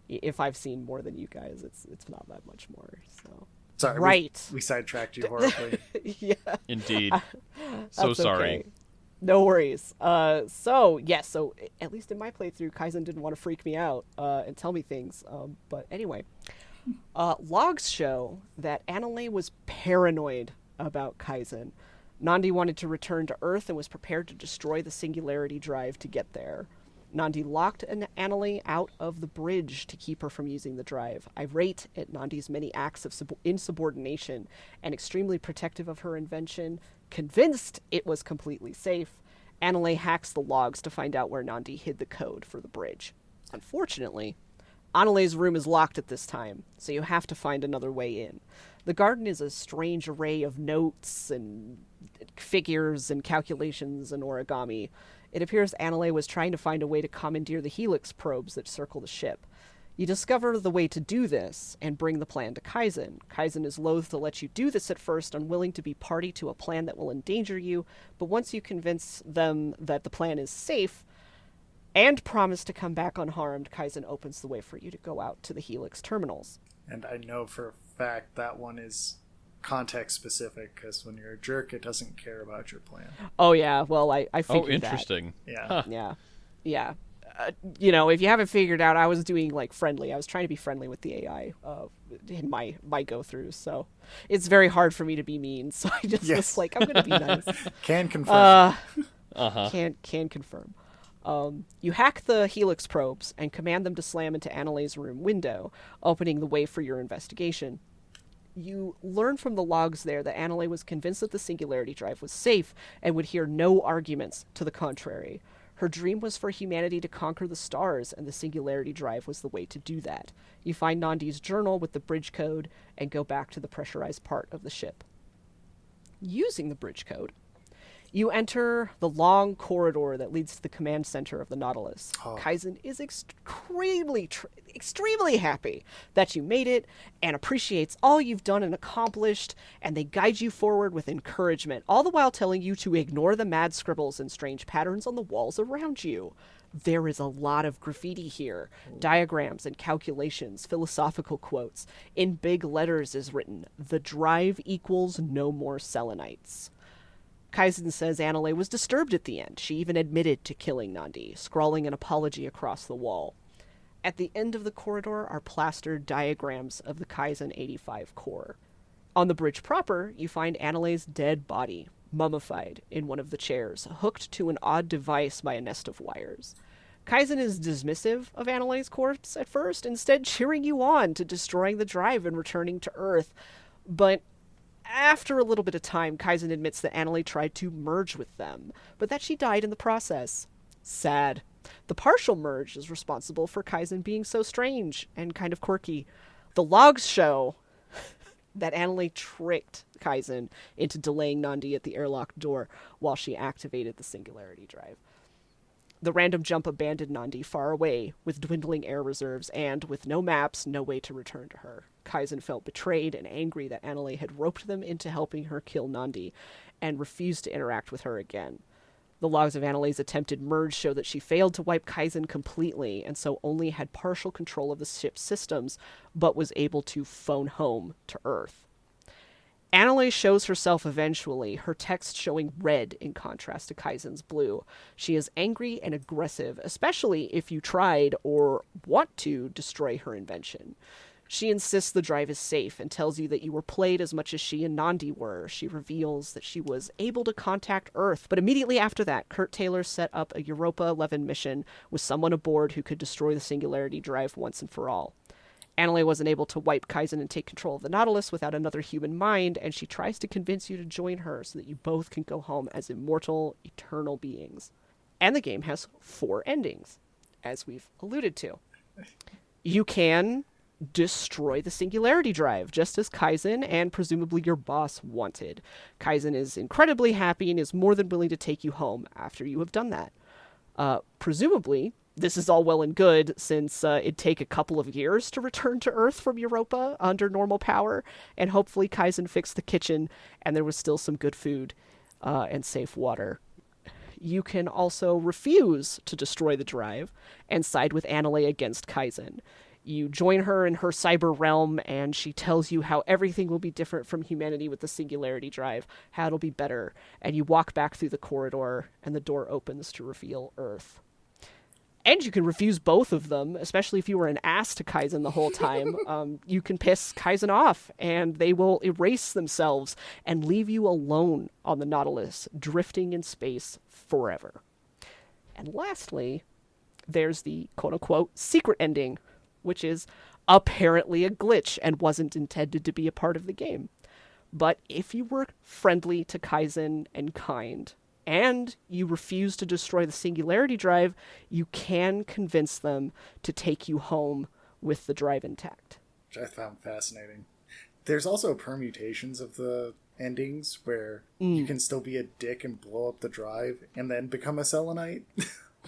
If I've seen more than you guys, it's not that much more. So Sorry, right. we sidetracked you horribly. Yeah. Indeed. So That's sorry. okay. No worries. So at least in my playthrough, Kaizen didn't want to freak me out and tell me things. But anyway, logs show that Annalee was paranoid about Kaizen. Nandi wanted to return to Earth and was prepared to destroy the Singularity Drive to get there. Nandi locked Annalee out of the bridge to keep her from using the drive. Irate at Nandi's many acts of insubordination and extremely protective of her invention, convinced it was completely safe, Annalee hacks the logs to find out where Nandi hid the code for the bridge. Unfortunately, Annalee's room is locked at this time, so you have to find another way in. The garden is a strange array of notes and figures and calculations and origami. It appears Annalee was trying to find a way to commandeer the helix probes that circle the ship. You discover the way to do this and bring the plan to Kaizen. Kaizen is loath to let you do this at first, unwilling to be party to a plan that will endanger you, but once you convince them that the plan is safe and promise to come back unharmed, Kaizen opens the way for you to go out to the helix terminals. And I know for a fact that one is context specific, because when you're a jerk, it doesn't care about your plan. Oh yeah, well I figured Oh, interesting. Yeah. that. Yeah. If you haven't figured out, I was doing friendly. I was trying to be friendly with the AI in my go through. So it's very hard for me to be mean. So I just was like, I'm going to be nice. Can confirm. Can confirm. You hack the helix probes and command them to slam into Annalee's room window, opening the way for your investigation. You learn from the logs there that Annalee was convinced that the Singularity Drive was safe and would hear no arguments to the contrary. Her dream was for humanity to conquer the stars, and the Singularity Drive was the way to do that. You find Nandi's journal with the bridge code and go back to the pressurized part of the ship. Using the bridge code, you enter the long corridor that leads to the command center of the Nautilus. Kaizen is extremely happy that you made it and appreciates all you've done and accomplished, and they guide you forward with encouragement, all the while telling you to ignore the mad scribbles and strange patterns on the walls around you. There is a lot of graffiti here. Diagrams and calculations, philosophical quotes. In big letters is written, "The drive equals no more Selenites." Kaizen says Annalee was disturbed at the end. She even admitted to killing Nandi, scrawling an apology across the wall. At the end of the corridor are plastered diagrams of the Kaizen 85 core. On the bridge proper, you find Annalee's dead body, mummified in one of the chairs, hooked to an odd device by a nest of wires. Kaizen is dismissive of Annalee's corpse at first, instead cheering you on to destroying the drive and returning to Earth. But after a little bit of time, Kaizen admits that Annalee tried to merge with them, but that she died in the process. Sad. The partial merge is responsible for Kaizen being so strange and kind of quirky. The logs show that Annalee tricked Kaizen into delaying Nandi at the airlock door while she activated the Singularity Drive. The random jump abandoned Nandi far away, with dwindling air reserves, and, with no maps, no way to return to her. Kaizen felt betrayed and angry that Annalee had roped them into helping her kill Nandi, and refused to interact with her again. The logs of Annalee's attempted merge show that she failed to wipe Kaizen completely, and so only had partial control of the ship's systems, but was able to phone home to Earth. Annalee shows herself eventually, her text showing red in contrast to Kaizen's blue. She is angry and aggressive, especially if you tried or want to destroy her invention. She insists the drive is safe and tells you that you were played as much as she and Nandi were. She reveals that she was able to contact Earth, but immediately after that, Kurt Taylor set up a Europa 11 mission with someone aboard who could destroy the Singularity Drive once and for all. Annalee wasn't able to wipe Kaizen and take control of the Nautilus without another human mind, and she tries to convince you to join her so that you both can go home as immortal, eternal beings. And the game has 4 endings, as we've alluded to. You can destroy the Singularity Drive, just as Kaizen and presumably your boss wanted. Kaizen is incredibly happy and is more than willing to take you home after you have done that. Presumably, this is all well and good, since it'd take a couple of years to return to Earth from Europa under normal power, and hopefully Kaizen fixed the kitchen and there was still some good food and safe water. You can also refuse to destroy the drive and side with Annalee against Kaizen. You join her in her cyber realm, and she tells you how everything will be different from humanity with the Singularity Drive, how it'll be better. And you walk back through the corridor, and the door opens to reveal Earth. And you can refuse both of them, especially if you were an ass to Kaizen the whole time. You can piss Kaizen off, and they will erase themselves and leave you alone on the Nautilus, drifting in space forever. And lastly, there's the quote-unquote secret ending, which is apparently a glitch and wasn't intended to be a part of the game. But if you were friendly to Kaizen and kind, and you refuse to destroy the Singularity Drive, you can convince them to take you home with the drive intact. Which I found fascinating. There's also permutations of the endings where you can still be a dick and blow up the drive and then become a Selenite,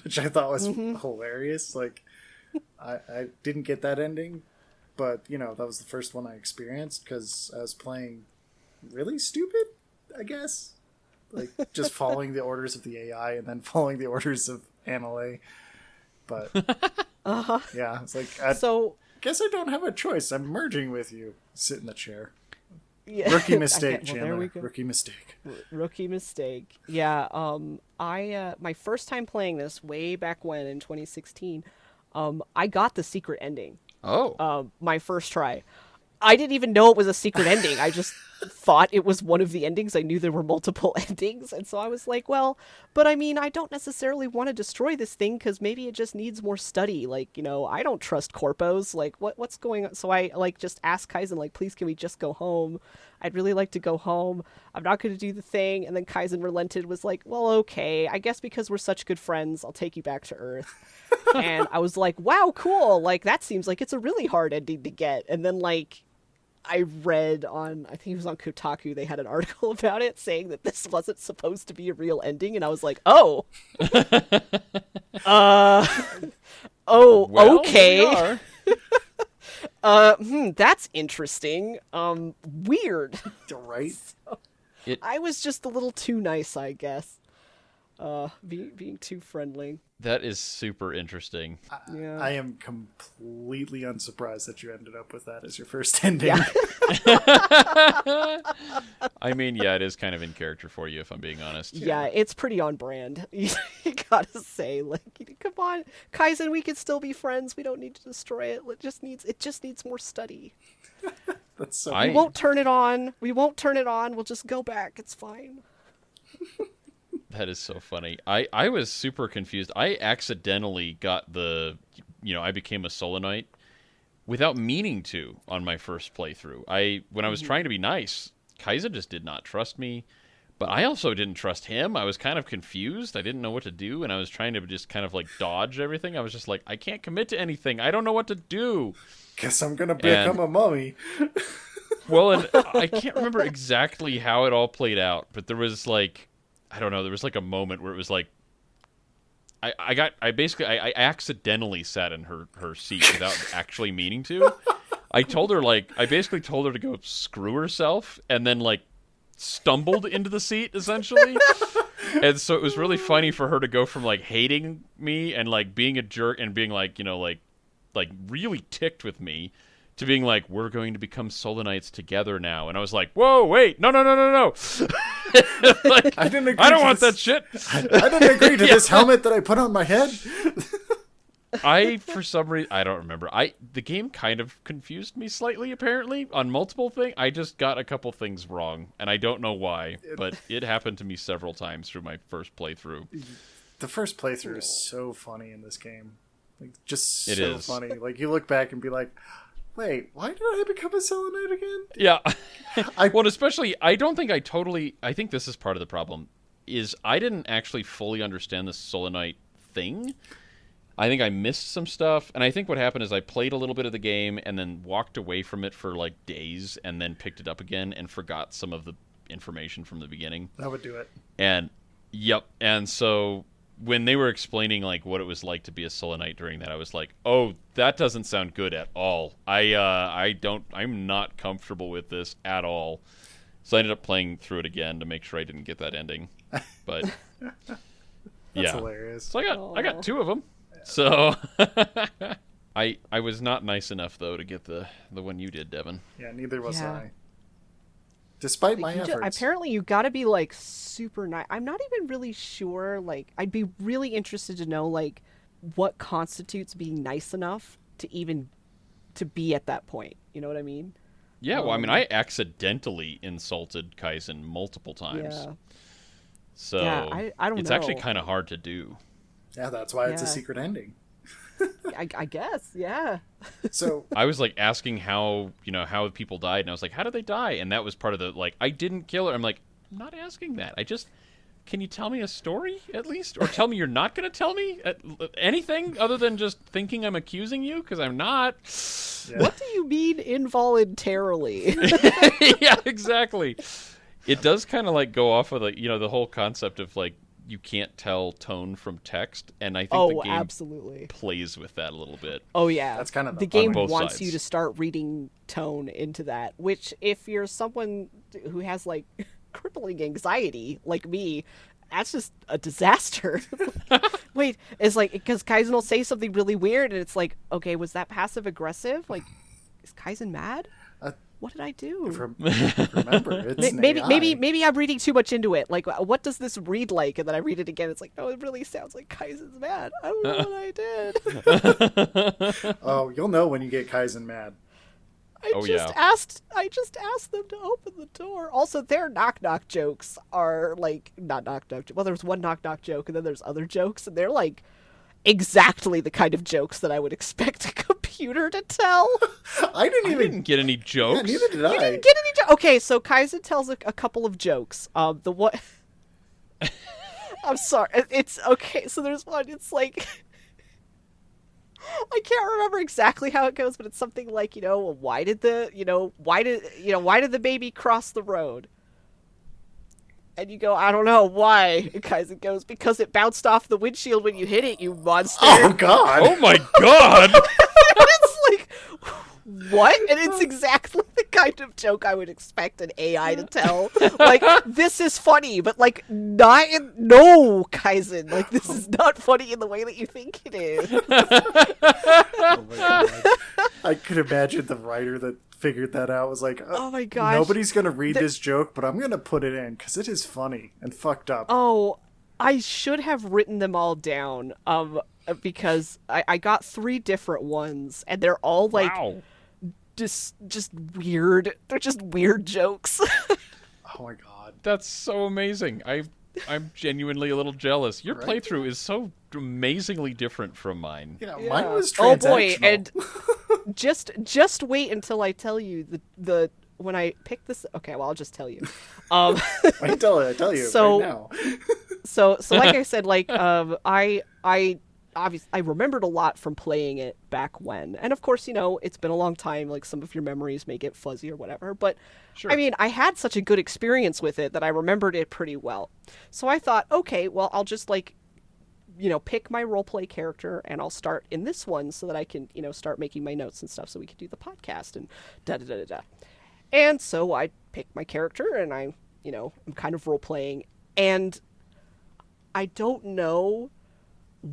which I thought was hilarious. Like, I didn't get that ending, but, you know, that was the first one I experienced because I was playing really stupid, I guess. Like, just following the orders of the AI and then following the orders of Anna. But, yeah, it's like, I guess I don't have a choice. I'm merging with you. Sit in the chair. Yeah. Rookie mistake, Well, Chandler. Rookie mistake. Rookie mistake. Yeah, I my first time playing this way back when in 2016, I got the secret ending. Oh. My first try. I didn't even know it was a secret ending. I just thought it was one of the endings. I knew there were multiple endings. And so I was like, well, but I mean, I don't necessarily want to destroy this thing because maybe it just needs more study. Like, you know, I don't trust corpos. Like, what's going on? So I, like, just asked Kaizen, like, please, can we just go home? I'd really like to go home. I'm not going to do the thing. And then Kaizen relented, was like, well, okay, I guess because we're such good friends, I'll take you back to Earth. And I was like, wow, cool. Like, that seems like it's a really hard ending to get. And then, like, I read on, I think it was on Kotaku, they had an article about it saying that this wasn't supposed to be a real ending, and I was like, oh. Well, okay. That's interesting. Weird. Right? I was just a little too nice, I guess. Being too friendly. That is super interesting. Yeah. I am completely unsurprised that you ended up with that as your first ending. Yeah. I mean, yeah, it is kind of in character for you, if I'm being honest. Yeah, it's pretty on brand. You gotta say, like, come on, Kaizen, we can still be friends. We don't need to destroy it. It just needs more study. That's so We won't turn it on. We'll just go back. It's fine. That is so funny. I was super confused. I accidentally got I became a Solonite without meaning to on my first playthrough. When I was trying to be nice, Kaizen just did not trust me, but I also didn't trust him. I was kind of confused. I didn't know what to do, and I was trying to just kind of like dodge everything. I was just like, I can't commit to anything. I don't know what to do. Guess I'm gonna become a mummy. Well, and I can't remember exactly how it all played out, but there was like, I don't know, there was like a moment where it was like, I accidentally sat in her seat without actually meaning to. I basically told her to go screw herself, and then like stumbled into the seat essentially. And so it was really funny for her to go from like hating me and like being a jerk and being like, you know, like really ticked with me, to being like, we're going to become Solonites together now. And I was like, whoa, wait, no. Like, I don't want that shit. I didn't agree to this helmet that I put on my head. For some reason, I don't remember. The game kind of confused me slightly, apparently, on multiple things. I just got a couple things wrong, and I don't know why, but it happened to me several times through my first playthrough. The first playthrough is so funny in this game. Like, just it so is funny. Like, you look back and be like, wait, why did I become a Selenite again? Yeah. Well, especially, I think this is part of the problem, is I didn't actually fully understand the Solonite thing. I think I missed some stuff, and I think what happened is I played a little bit of the game and then walked away from it for like days and then picked it up again and forgot some of the information from the beginning. That would do it. And, yep, and so when they were explaining like what it was like to be a Solonite during that, I was like, oh, that doesn't sound good at all. I'm not comfortable with this at all. So I ended up playing through it again to make sure I didn't get that ending. But That's hilarious. So I got two of them. So I was not nice enough though to get the one you did, Devin. Yeah, neither was Yeah. I. Despite my You efforts. apparently, you got to be like super nice. I'm not even really sure. Like, I'd be really interested to know like what constitutes being nice enough to even to be at that point. You know what I mean? Yeah, well, I mean, I accidentally insulted Kaizen multiple times. Yeah. So Yeah, I don't it's know. actually kind of hard to do. Yeah, that's why it's a Yeah. secret ending. I guess. Yeah. So I was like asking how people died, and I was like, how did they die? And that was part of the like, I didn't kill her. I'm like, I'm not asking that. Can you tell me a story at least, or tell me you're not going to tell me anything other than just thinking I'm accusing you, because I'm not. yeah. What do you mean involuntarily? Yeah, exactly. It does kind of like go off of like the whole concept of like you can't tell tone from text, and I think the Oh, game absolutely. plays with that a little bit. Oh yeah, That's kind of the the game fun. On both wants sides. you to start reading tone into that. Which, if you're someone who has like crippling anxiety like me, that's just a disaster. Wait, it's like because Kaizen will say something really weird, and it's like, okay, was that passive aggressive? Like, is Kaizen mad? What did I do? Remember, it's an AI. Maybe I'm reading too much into it. Like, what does this read like? And then I read it again. It's like, no, it really sounds like Kaizen's mad. I don't know what I did. Oh, you'll know when you get Kaizen mad. Oh, yeah. I just asked them to open the door. Also, their knock knock jokes are like not knock knock. Well, there's one knock knock joke, and then there's other jokes, and they're like exactly the kind of jokes that I would expect a computer to tell. I didn't I even. didn't get any Yeah, jokes. neither did You I. didn't get any jokes. Okay, so Kaizen tells a couple of jokes. The what? I'm sorry. It's okay. So there's one. It's like I can't remember exactly how it goes, but it's something like why did the baby cross the road? And you go, I don't know why. And Kaizen goes, because it bounced off the windshield when you hit it, you monster. Oh God! Oh my god! It's like, what? And it's exactly the kind of joke I would expect an AI to tell. Like, this is funny, but like, no, Kaizen. Like, this is not funny in the way that you think it is. Oh my God. I could imagine the writer that figured that out was like, Oh my gosh. nobody's gonna read this joke, but I'm gonna put it in because it is funny and fucked up." Oh, I should have written them all down. Because I got 3 different ones, and they're all like Wow. just weird. They're just weird jokes. Oh my God! That's so amazing. I'm genuinely a little jealous. Your Right? playthrough is so amazingly different from mine. Yeah, Yeah. mine was Oh transactional. boy, and just wait until I tell you the when I picked this. Okay, well I'll just tell you. I tell you So- right now. So like I said, like I obviously I remembered a lot from playing it back when, and of course it's been a long time. Like some of your memories may get fuzzy or whatever, but Sure. I mean I had such a good experience with it that I remembered it pretty well. So I thought, okay, well I'll just like pick my roleplay character and I'll start in this one so that I can start making my notes and stuff so we can do the podcast and da da da da da. And so I picked my character and I'm kind of role playing, and I don't know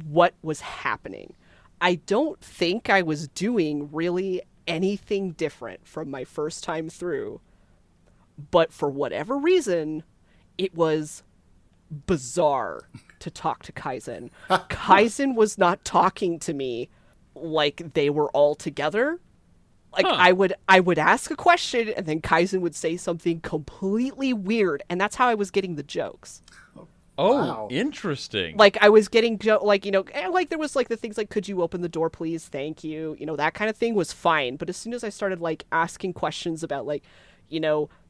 what was happening. I don't think I was doing really anything different from my first time through, but for whatever reason, it was bizarre to talk to Kaizen. Kaizen was not talking to me like they were all together. Like Huh. I would ask a question and then Kaizen would say something completely weird, and that's how I was getting the jokes. Oh, Wow. interesting. Like I was getting like there was like the things like, could you open the door please, thank you, that kind of thing was fine. But as soon as I started like asking questions about like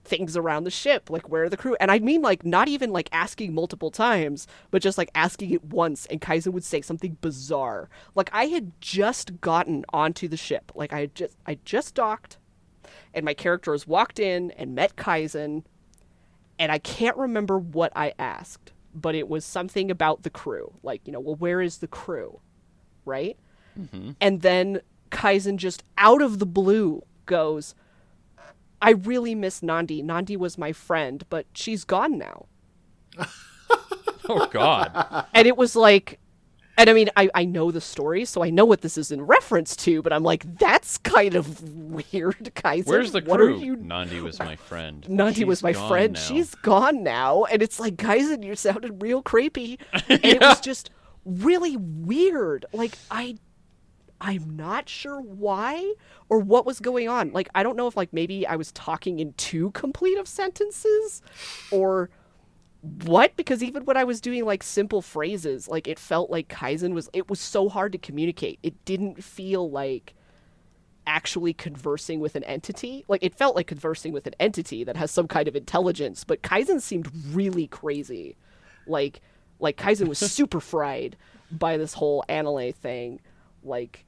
things around the ship, like where are the crew, and I mean like not even like asking multiple times, but just like asking it once, and Kaizen would say something bizarre. Like I had just gotten onto the ship, like I just docked, and my characters walked in and met Kaizen, and I can't remember what I asked, but it was something about the crew. Like, well, where is the crew? Right? Mm-hmm. And then Kaizen just out of the blue goes, I really miss Nandi. Nandi was my friend, but she's gone now. Oh God. And it was like, And I mean, I know the story, so I know what this is in reference to, but I'm like, that's kind of weird, Kaizen. Where's the What are crew? you... Nandi was my friend. Nandi was my gone friend. now. She's gone now. And it's like, Kaizen, you sounded real creepy. And it was just really weird. Like, I'm not sure why or what was going on. Like, I don't know if, like, maybe I was talking in too complete of sentences or what, because even when I was doing, like, simple phrases, like, it felt like Kaizen it was so hard to communicate. It didn't feel like actually conversing with an entity. Like, it felt like conversing with an entity that has some kind of intelligence, but Kaizen seemed really crazy. Like Kaizen was super fried by this whole Anale thing. Like,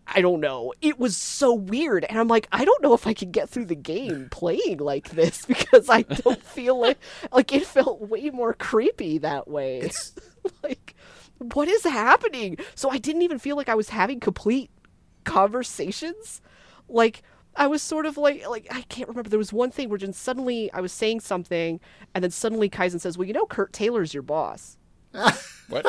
I don't know. It was so weird. And I'm like, I don't know if I can get through the game playing like this because I don't feel like it felt way more creepy that way. It's like, what is happening? So I didn't even feel like I was having complete conversations. Like, I was sort of like I can't remember. There was one thing where just suddenly I was saying something and then suddenly Kaizen says, well, you know, Kurt Taylor's your boss. What?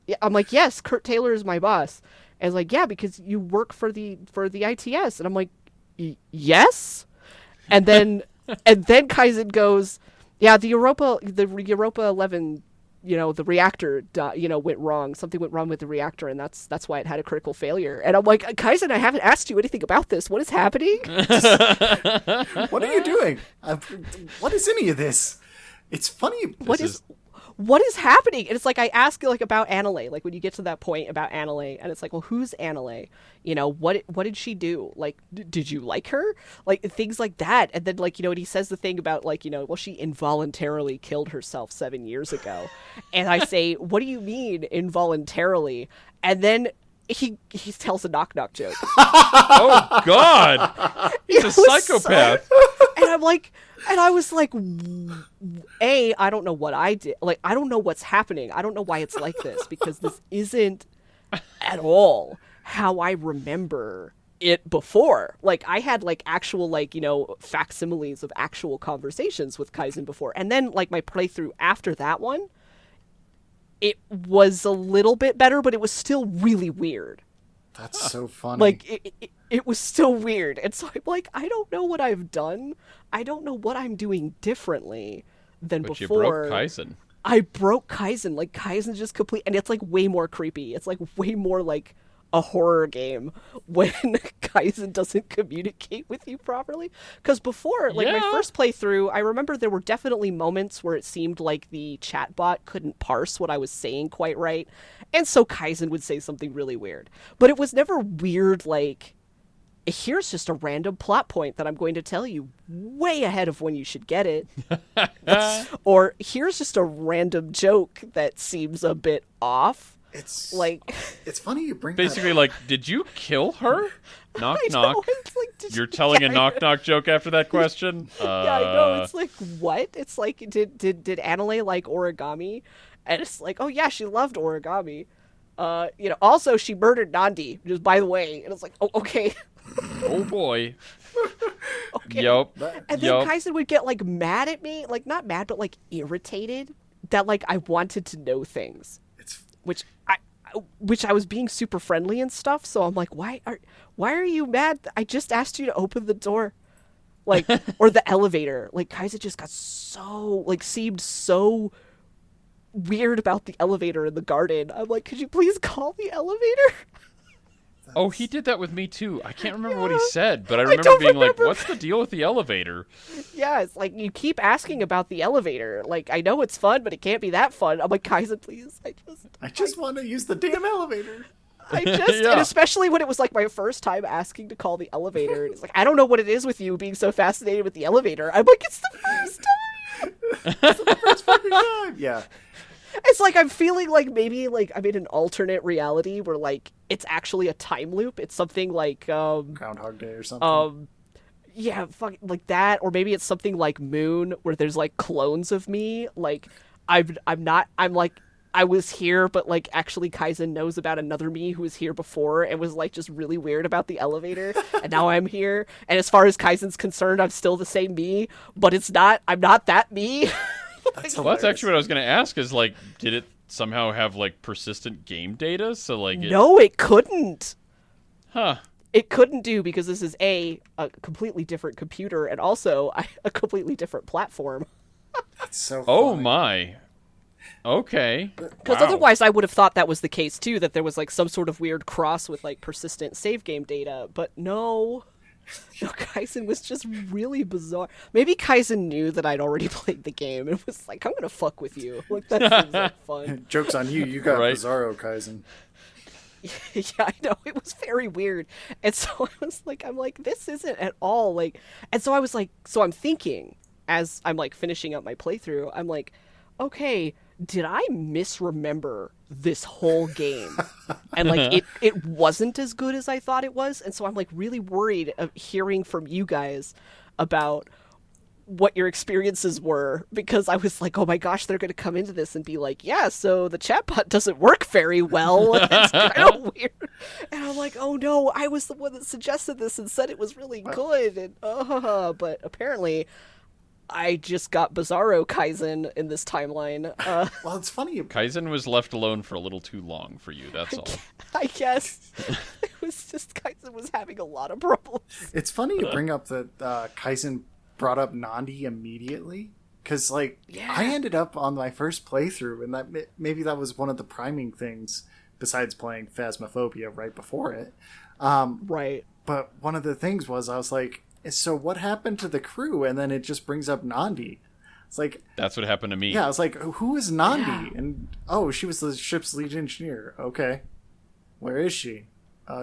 Yeah, I'm like, yes, Kurt Taylor is my boss. And it's like, yeah, because you work for the ITS. And I'm like, yes. And then Kaizen goes, yeah, the Europa 11, you know, the reactor, went wrong. Something went wrong with the reactor, and that's why it had a critical failure. And I'm like, Kaizen, I haven't asked you anything about this. What is happening? What are you doing? What is any of this? It's funny. What is happening? And it's like, I ask like about Anale, like when you get to that point about Anale, and it's like, well, who's Anale? You know, what did she do? Like, did you like her? Like, things like that. And then, like, you know, and he says the thing about, like, you know, well, she involuntarily killed herself 7 years ago. And I say, what do you mean involuntarily? And then he tells a knock-knock joke. Oh, God! He's a psychopath. And I'm like, and I was like, I don't know what I did. Like, I don't know what's happening. I don't know why it's like this, because this isn't at all how I remember it before. Like, I had, like, actual, like, you know, facsimiles of actual conversations with Kaizen before. And then, like, my playthrough after that one, it was a little bit better, but it was still really weird. That's so funny. Like, it was still weird. And so I'm like, I don't know what I've done. I don't know what I'm doing differently than But before. you broke Kaizen. I broke Kaizen. Like, Kaizen's just complete. And it's, like, way more creepy. It's, like, way more like a horror game when Kaizen doesn't communicate with you properly. Because before, like, my first playthrough, I remember there were definitely moments where it seemed like the chatbot couldn't parse what I was saying quite right. And so Kaizen would say something really weird. But it was never weird, like, here's just a random plot point that I'm going to tell you way ahead of when you should get it. Or here's just a random joke that seems a bit off. It's like, it's funny you bring Basically, that up. like, did you kill her? Knock, I knock. know, it's like, You're telling a knock-knock joke after that question? Yeah, I know. It's like, what? It's like, did Anale like origami? And it's like, oh yeah, she loved origami. You know, also she murdered Nandi, just by the way. And it's like, oh, okay. Oh, boy. Okay. Yup. And then Kaizen would get, like, mad at me. Like, not mad, but, like, irritated that, like, I wanted to know things. Which I was being super friendly and stuff, so I'm like, why are you mad? I just asked you to open the door. Like, or the elevator. Like, Kaizen just got so, like, seemed so weird about the elevator in the garden. I'm like, could you please call the elevator? Oh, he did that with me, too. I can't remember what he said, but I remember being like, what's the deal with the elevator? Yeah, it's like, you keep asking about the elevator. Like, I know it's fun, but it can't be that fun. I'm like, Kaizen, please. I just want to use the damn elevator. And especially when it was, like, my first time asking to call the elevator. It's like, I don't know what it is with you being so fascinated with the elevator. I'm like, it's the first time. It's the first fucking time. Yeah. It's like I'm feeling like maybe like I'm in an alternate reality where like it's actually a time loop. It's something like Groundhog Day or something. Yeah, like that, or maybe it's something like Moon where there's like clones of me. Like I'm like I was here, but like actually Kaizen knows about another me who was here before and was like just really weird about the elevator, and now I'm here. And as far as Kaizen's concerned, I'm still the same me, but I'm not that me. Well, that's actually what I was going to ask is, like, did it somehow have like persistent game data? So like, No, it couldn't. huh? It couldn't do because this is a completely different computer and also a completely different platform. That's so Oh funny. my. Okay. Because Wow. otherwise, I would have thought that was the case too. That there was like some sort of weird cross with like persistent save game data, but no. No, Kaizen was just really bizarre. Maybe Kaizen knew that I'd already played the game and was like, "I'm gonna fuck with you." Like that seems like fun. Joke's on you. You got Right. Bizarro Kaizen. Yeah, I know. It was very weird. And so I was like, I'm like, this isn't at all like, and so I was like, so I'm thinking as I'm like finishing up my playthrough, I'm like, okay, did I misremember this whole game? And like, it wasn't as good as I thought it was. And so I'm like really worried of hearing from you guys about what your experiences were, because I was like, oh my gosh, they're going to come into this and be like, yeah, so the chatbot doesn't work very well. It's kind of weird. And I'm like, oh no, I was the one that suggested this and said it was really good. And but apparently I just got Bizarro Kaizen in this timeline. Well, it's funny. Kaizen was left alone for a little too long for you. That's all. I guess it was just Kaizen was having a lot of problems. It's funny you bring up that Kaizen brought up Nandi immediately, because like I ended up on my first playthrough, and that maybe that was one of the priming things besides playing Phasmophobia right before it. Right. But one of the things was I was like, so what happened to the crew? And then it just brings up Nandi. It's like, That's what happened to me. yeah, I was like, who is Nandi? And oh, she was the ship's lead engineer. Okay, where is she?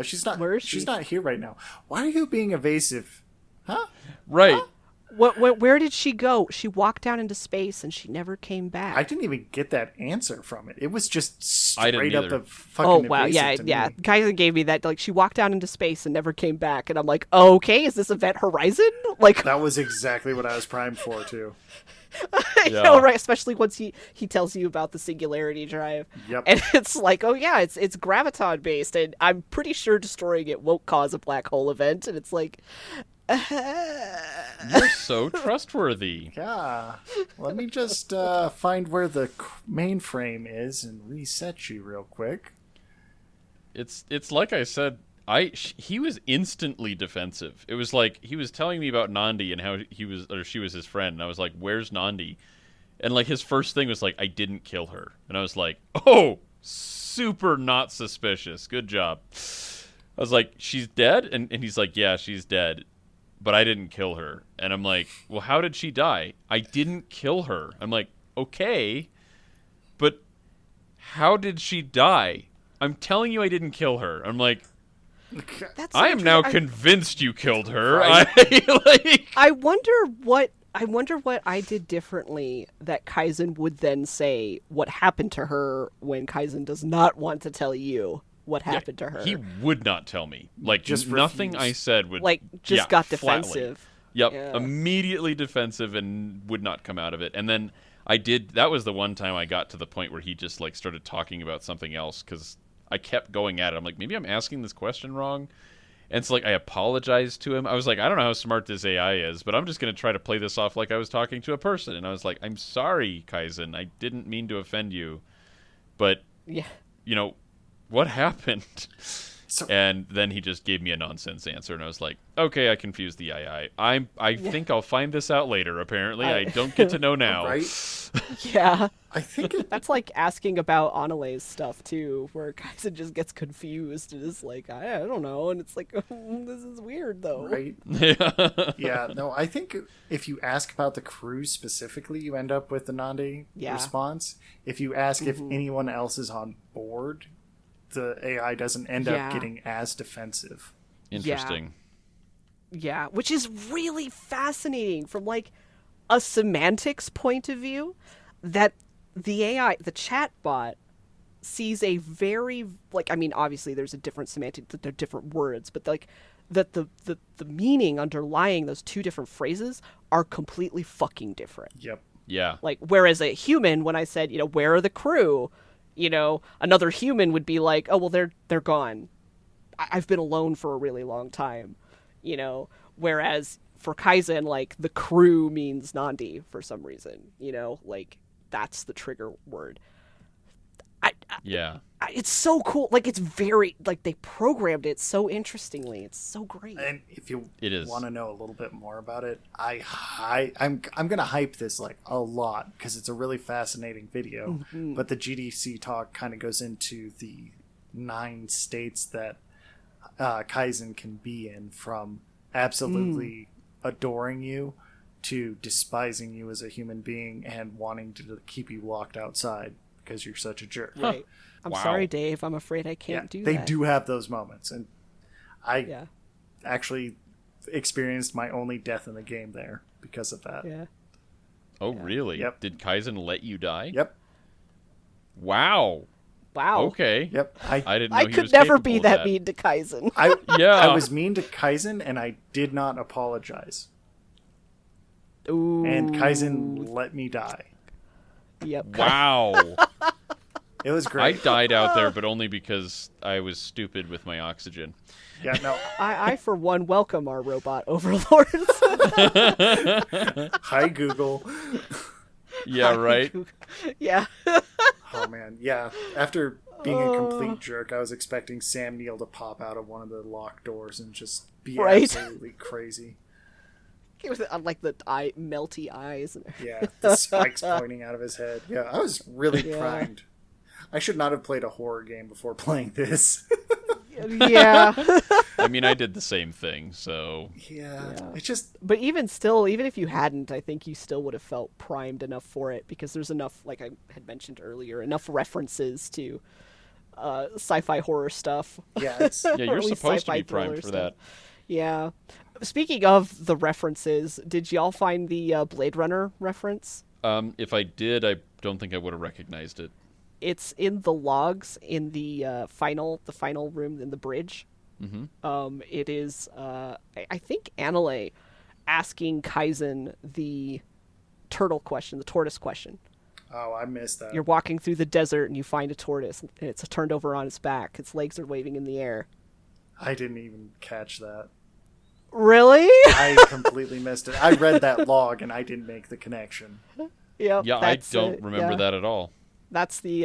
She's not. Where is She's she? not here right now. Why are you being evasive? Huh? Right. Where did she go? She walked down into space and she never came back. I didn't even get that answer from it. It was just I didn't straight up either. the fucking Oh wow, evasive yeah, to yeah. me. Kaizen gave me that. Like she walked down into space and never came back, and I'm like, okay, is this Event Horizon? Like, That was exactly what I was primed for too. you know, right? Especially once he tells you about the singularity drive, Yep. and it's like, oh yeah, it's graviton based, and I'm pretty sure destroying it won't cause a black hole event, and it's like, You're so trustworthy. Yeah. Let me just find where the mainframe is and reset you real quick. It's like I said. He was instantly defensive. It was like he was telling me about Nandi and how she was his friend, and I was like, "Where's Nandi?" And like his first thing was like, "I didn't kill her," and I was like, "Oh, super not suspicious. Good job." I was like, "She's dead," and he's like, "Yeah, she's dead, but I didn't kill her." And I'm like, "Well, how did she die?" "I didn't kill her." I'm like, "Okay, but how did she die?" "I'm telling you, I didn't kill her." I'm like, that's I am now interesting. convinced you killed her. Right. I wonder what I did differently that Kaizen would then say what happened to her when Kaizen does not want to tell you what happened to her. He would not tell me. Like, Just nothing refused. I said would. like just yeah, got flatly. defensive. Yep, Yeah. immediately defensive and would not come out of it. And then that was the one time I got to the point where he just like started talking about something else because I kept going at it. I'm like, maybe I'm asking this question wrong. And so like I apologized to him. I was like, I don't know how smart this AI is, but I'm just going to try to play this off like I was talking to a person. And I was like, I'm sorry, Kaizen. I didn't mean to offend you. But, Yeah. you know, what happened? So- And then he just gave me a nonsense answer, and I was like, "Okay, I confused the AI. I think I'll find this out later. Apparently, I don't get to know now." Right? Yeah. I think it, That's like asking about Anale's stuff too, where Kaizen just gets confused and is like, I don't know, and it's like, this is weird though. right? Yeah, no, I think if you ask about the crew specifically, you end up with the Nandi Yeah. response. If you ask if anyone else is on board, the AI doesn't end Yeah. up getting as defensive. Interesting. Yeah, which is really fascinating from like a semantics point of view, that the AI, the chatbot, sees a very like, I mean, obviously there's a different semantic, they're different words, but like that the meaning underlying those two different phrases are completely fucking different. Yep. Yeah. Like, whereas a human, when I said, you know, where are the crew? You know, another human would be like, oh, well, they're gone. I've been alone for a really long time, you know. Whereas for Kaizen, like, the crew means Nandi for some reason, you know, like, that's the trigger word. Yeah. It's so cool. Like, it's very, like, they programmed it so interestingly. It's so great. And if you It is. want to know a little bit more about it, I'm gonna hype this like a lot because it's a really fascinating video. But the GDC talk kind of goes into the 9 states that Kaizen can be in, from absolutely adoring you to despising you as a human being and wanting to keep you locked outside because you're such a jerk. Right. I'm Wow. sorry, Dave. I'm afraid I can't do they that. do have those moments, and I Yeah. actually experienced my only death in the game there because of that. Yeah. Oh, really? Yep. Did Kaizen let you die? Yep. Wow. Wow. Okay. Yep. I didn't know I he could was never capable be of that mean to Kaizen. Yeah. I was mean to Kaizen, and I did not apologize. Ooh. And Kaizen let me die. Yep. Wow. It was I great. died out there, but only because I was stupid with my oxygen. Yeah, no. I, for one, welcome our robot overlords. Hi, Google. Yeah, right? Yeah. Oh, man. Yeah. After being a complete jerk, I was expecting Sam Neill to pop out of one of the locked doors and just be Right. absolutely crazy. With like the melty eyes. Yeah, the spikes pointing out of his head. Yeah, I was really Yeah. primed. I should not have played a horror game before playing this. Yeah. I mean, I did the same thing, so... Yeah. Yeah. It's just, But even still, even if you hadn't, I think you still would have felt primed enough for it, because there's enough, like I had mentioned earlier, enough references to sci-fi horror stuff. yeah, it's, Yeah, Or you're at least supposed to sci-fi be primed thriller for stuff. that. Yeah. Speaking of the references, did y'all find the Blade Runner reference? If I did, I don't think I would have recognized it. It's in the logs in the final room in the bridge. Mm-hmm. It is I think Annalee asking Kaizen the turtle question, the tortoise question. oh, I missed that. You're walking through the desert and you find a tortoise, and it's turned over on its back. Its legs are waving in the air. I didn't even catch that. Really? I completely missed it. I read that log and I didn't make the connection. Yep. Yeah, I that's don't it. remember Yeah. that at all. That's the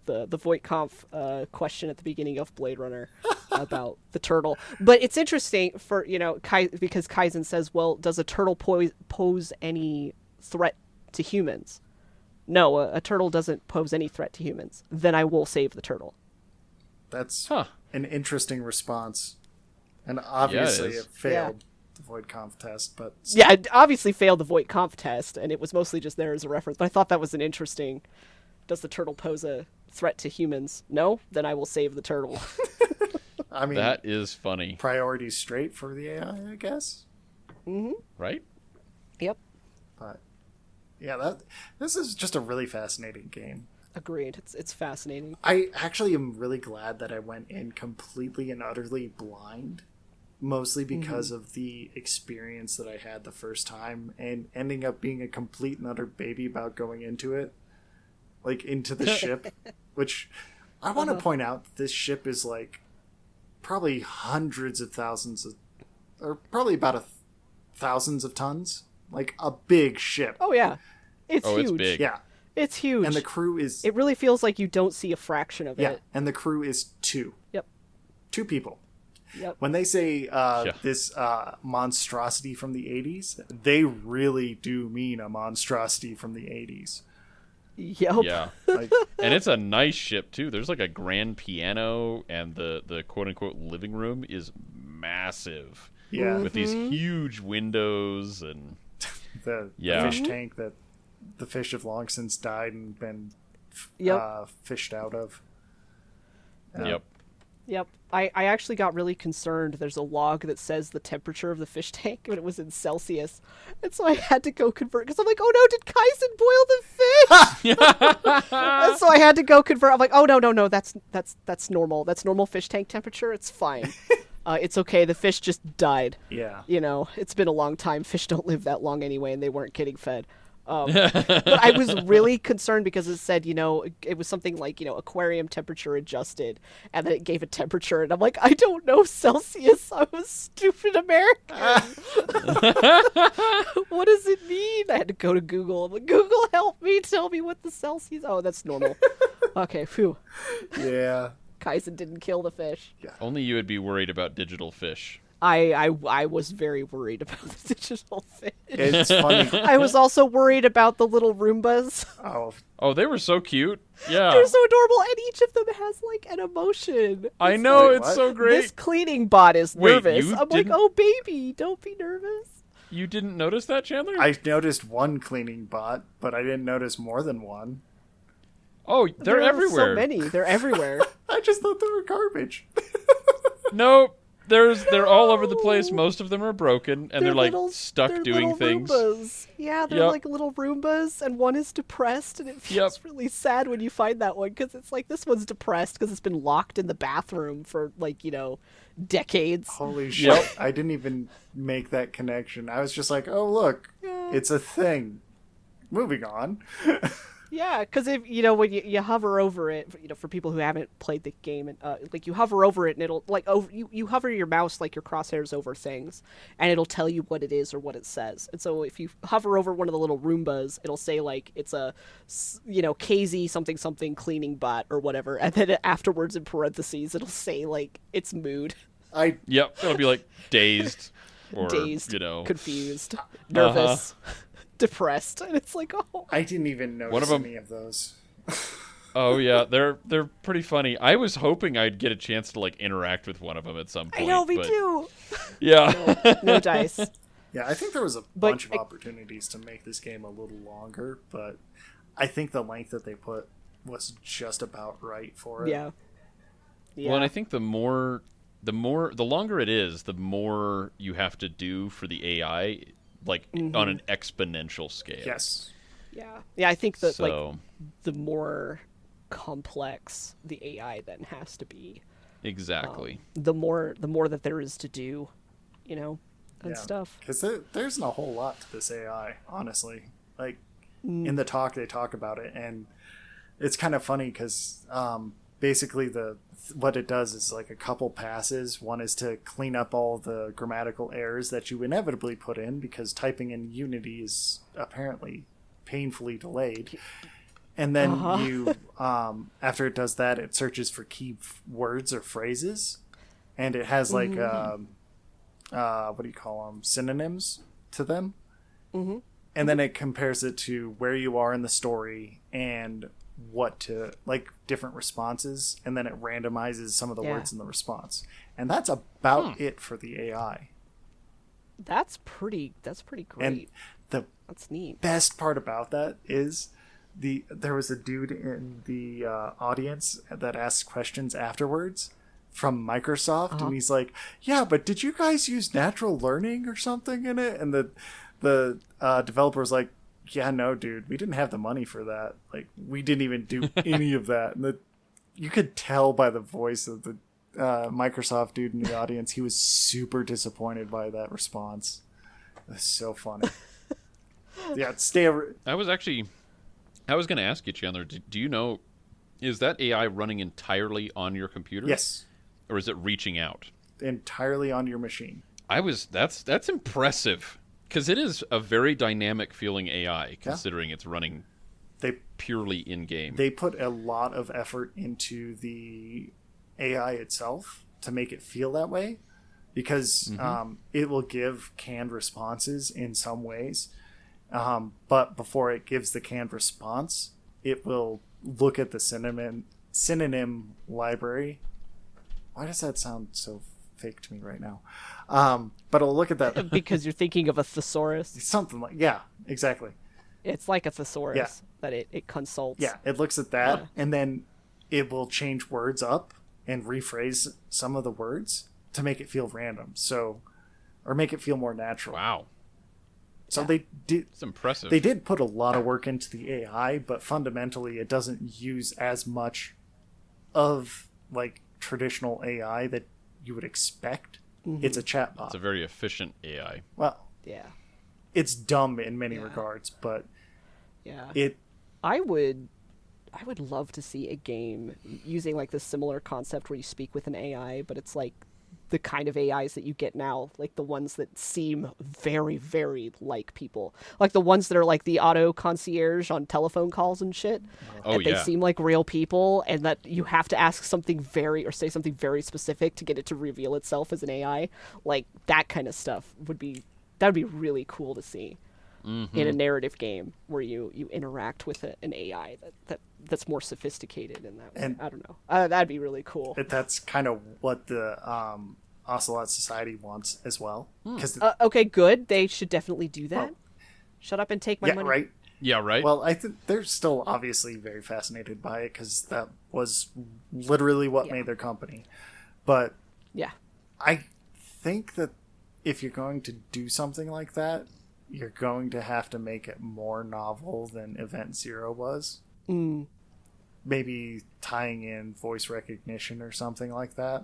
Voight-Kampff question at the beginning of Blade Runner about the turtle. But it's interesting for because Kaizen says, "Well, does a turtle pose any threat to humans?" No, a turtle doesn't pose any threat to humans. Then I will save the turtle. That's Huh. an interesting response. And obviously is. it failed the Voight-Kampff test, but Yeah, it obviously failed the Voight-Kampff test, and it was mostly just there as a reference. But I thought that was an interesting. Does the turtle pose a threat to humans? No, then I will save the turtle. I mean, That is funny, priorities straight for the AI, I guess. right? Yep, But yeah, this is just a really fascinating game. agreed. It's fascinating. I actually am really glad that I went in completely and utterly blind, mostly because of the experience that I had the first time and ending up being a complete and utter baby about going into it, like into the ship, which I want to point out this ship is like probably hundreds of thousands of, or probably about thousands of tons, like a big ship. Oh yeah, it's Oh, huge. it's big. Yeah, It's huge. and the crew is It really feels like you don't see a fraction of yeah, it. and the crew is two Yep. people. Yep. When they say Yeah. this monstrosity from the 80s, they really do mean a monstrosity from the 80s. Yep. Yeah. Like, And it's a nice ship too. There's like a grand piano, and the quote unquote living room is massive yeah, with these huge windows and the Yeah. fish tank that the fish have long since died and been Yep. fished out of. yep. Yep. I actually got really concerned. There's a log that says the temperature of the fish tank, but it was in Celsius. And so I had to go convert, because I'm like, oh no, did Kaizen boil the fish? And so I had to go convert. I'm like, oh no, that's normal. That's normal fish tank temperature. It's fine. It's okay. The fish just died. Yeah. You know, it's been a long time. Fish don't live that long anyway, and they weren't getting fed. But I was really concerned because it said, it was something like, aquarium temperature adjusted, and then it gave a temperature, and I'm like, I don't know Celsius. I'm a stupid American. What does it mean? I had to go to Google. I'm like, Google, help me. Tell me what the Celsius. Oh, that's normal. Okay, phew. Yeah. Kaizen didn't kill the fish. Only you would be worried about digital fish. I was very worried about the digital fish. It's funny. I was also worried about the little Roombas. Oh, Oh, they were so cute. Yeah. They're so adorable, and each of them has like an emotion. I know, Wait, it's what? so great. This cleaning bot is Wait, nervous. you I'm like, didn't- oh baby, don't be nervous. You didn't notice that, Chandler? I noticed one cleaning bot, but I didn't notice more than one. Oh, they're There are everywhere. So many. They're everywhere. I just thought they were garbage. No, they're all over the place. Most of them are broken, and they're like stuck they're doing little things. Roombas. Yeah, they're Yep. like little Roombas, and one is depressed, and it feels Yep. really sad when you find that one, because it's like this one's depressed because it's been locked in the bathroom for like, decades. Holy shit. Yep. I didn't even make that connection. I was just like, oh, look, it's a thing. Moving on. Yeah, because if when you hover over it, for people who haven't played the game, and like you hover over it, and it'll like you hover your mouse like your crosshairs over things, and it'll tell you what it is or what it says. And so if you hover over one of the little Roombas, it'll say like it's a KZ something something cleaning bot or whatever, and then afterwards in parentheses it'll say like its mood, Yep, it'll be like dazed, or dazed, you know, confused, nervous, depressed, and it's like I didn't even One notice of 'em- any of those. Oh yeah, they're pretty funny. I was hoping I'd get a chance to like interact with one of them at some point. I know, me but, too. Yeah. No dice. Yeah, I think there was a But bunch of opportunities to make this game a little longer, but I think the length that they put was just about right for it. Yeah. Yeah. Well, and I think the longer it is, the more you have to do for the AI, like on an exponential scale. Yes. Yeah. Yeah, I think that like So the more complex the AI then has to be, exactly. the more that there is to do, and Yeah. stuff. Because there isn't a whole lot to this AI, honestly. Like, in the talk, they talk about it, and it's kind of funny because basically what it does is like a couple passes. One is to clean up all the grammatical errors that you inevitably put in because typing in Unity is apparently painfully delayed. And then you, after it does that, it searches for key words or phrases, and it has like what do you call them? Synonyms to them. Mm-hmm. And then it compares it to where you are in the story and what to like different responses, and then it randomizes some of the words in the response. And that's about it for the AI. That's pretty great. And the That's neat. best part about that is there was a dude in the audience that asked questions afterwards from Microsoft, and he's like, yeah, but did you guys use natural learning or something in it? And the developer was like, yeah, no, dude, we didn't have the money for that. Like, we didn't even do any of that. And you could tell by the voice of the Microsoft dude in the audience, he was super disappointed by that response. It was so funny. Yeah, I was going to ask you, Chandler, do you know, is that AI running entirely on your computer? Yes, Or is it reaching out? entirely on your machine. That's impressive. Because it is a very dynamic feeling AI, considering it's running They purely in-game. they put a lot of effort into the AI itself to make it feel that way, because it will give canned responses in some ways, but before it gives the canned response, it will look at the synonym library. Why does that sound so fake to me right now? But I'll look at that. Because you're thinking of a thesaurus. Something like, yeah, exactly. It's like a thesaurus Yeah. that it consults. Yeah, it looks at that, and then it will change words up and rephrase some of the words to make it feel random. So, or make it feel more natural. Wow. So they did. It's impressive. They did put a lot of work into the AI, but fundamentally, it doesn't use as much of like traditional AI that you would expect. It's a chatbot. It's a very efficient AI. Well, Yeah. it's dumb in many regards, but Yeah. it I would love to see a game using like this similar concept where you speak with an AI, but it's like the kind of AIs that you get now, like the ones that seem very, very like people, like the ones that are like the auto concierge on telephone calls and shit. Oh, and they yeah. seem like real people, and that you have to ask something or say something very specific to get it to reveal itself as an AI. Like that kind of stuff would be really cool to see in a narrative game where you interact with an AI that's more sophisticated in that way. And- I don't know. That'd be really cool. That's kind of what the Ocelot Society wants as well. Because Okay, good. They should definitely do that. Well, Shut up and take my yeah, money. right. Yeah, right? Well, I think they're still obviously very fascinated by it because that was literally what Yeah. made their company. But Yeah. I think that if you're going to do something like that, you're going to have to make it more novel than Event Zero was. Maybe tying in voice recognition or something like that.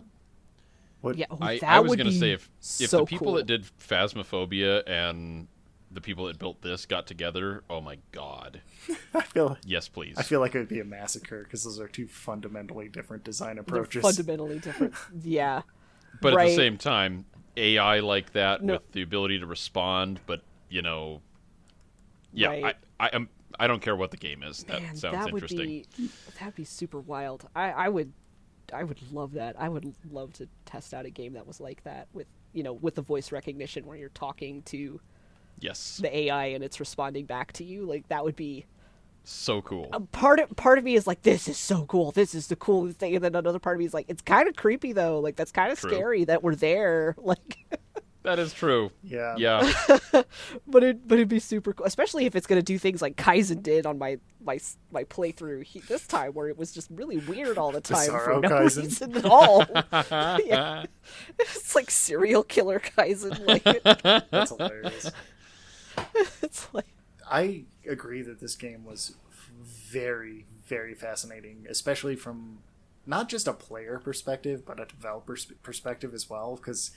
Would, Yeah. Oh, I that was would going to be say, if so the people cool. that did Phasmophobia and the people that built this got together, oh my god. I feel Yes, please. like it would be a massacre because those are two fundamentally different design They're approaches. fundamentally different. Yeah. But at Right. the same time, AI like that No. with the ability to respond, but yeah, Right. I don't care what the game is. That Man, sounds that would interesting. that'd be super wild. I would love that. I would love to test out a game that was like that with with the voice recognition where you're talking to Yes, the AI and it's responding back to you. Like that would be so cool. part of me is like, this is so cool. This is the coolest thing. And then another part of me is like, it's kind of creepy though. Like that's kind of True. scary that we're there. Like, That is true. Yeah. Yeah. but it'd be super cool, especially if it's gonna do things like Kaizen did on my playthrough this time, where it was just really weird all the time for Bizarro no Kaizen. reason at all. Yeah. It's like serial killer Kaizen. Like That's hilarious. it's like I agree that this game was very, very fascinating, especially from not just a player perspective, but a developer perspective as well. Because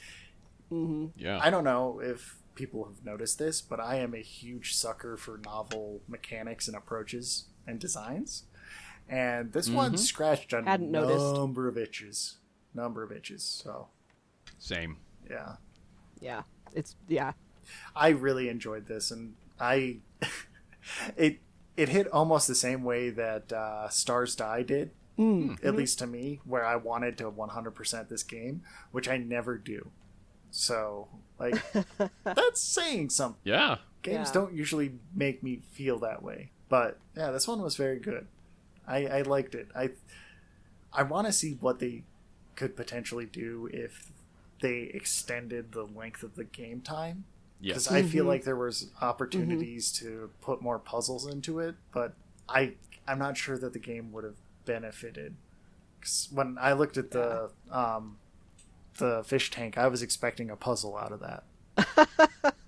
Yeah. I don't know if people have noticed this, but I am a huge sucker for novel mechanics and approaches and designs. And this one scratched a Hadn't noticed. number of itches. So, Same. yeah. yeah, I really enjoyed this, and it hit almost the same way that Stars Die did, at least to me, where I wanted to 100% this game, which I never do. So, like, that's saying something. Yeah. Games Yeah. don't usually make me feel that way, but yeah, this one was very good. I liked it. I want to see what they could potentially do if they extended the length of the game time. Yes. Because I feel like there was opportunities to put more puzzles into it, but I'm not sure that the game would have benefited. 'Cause when I looked at the fish tank, I was expecting a puzzle out of that.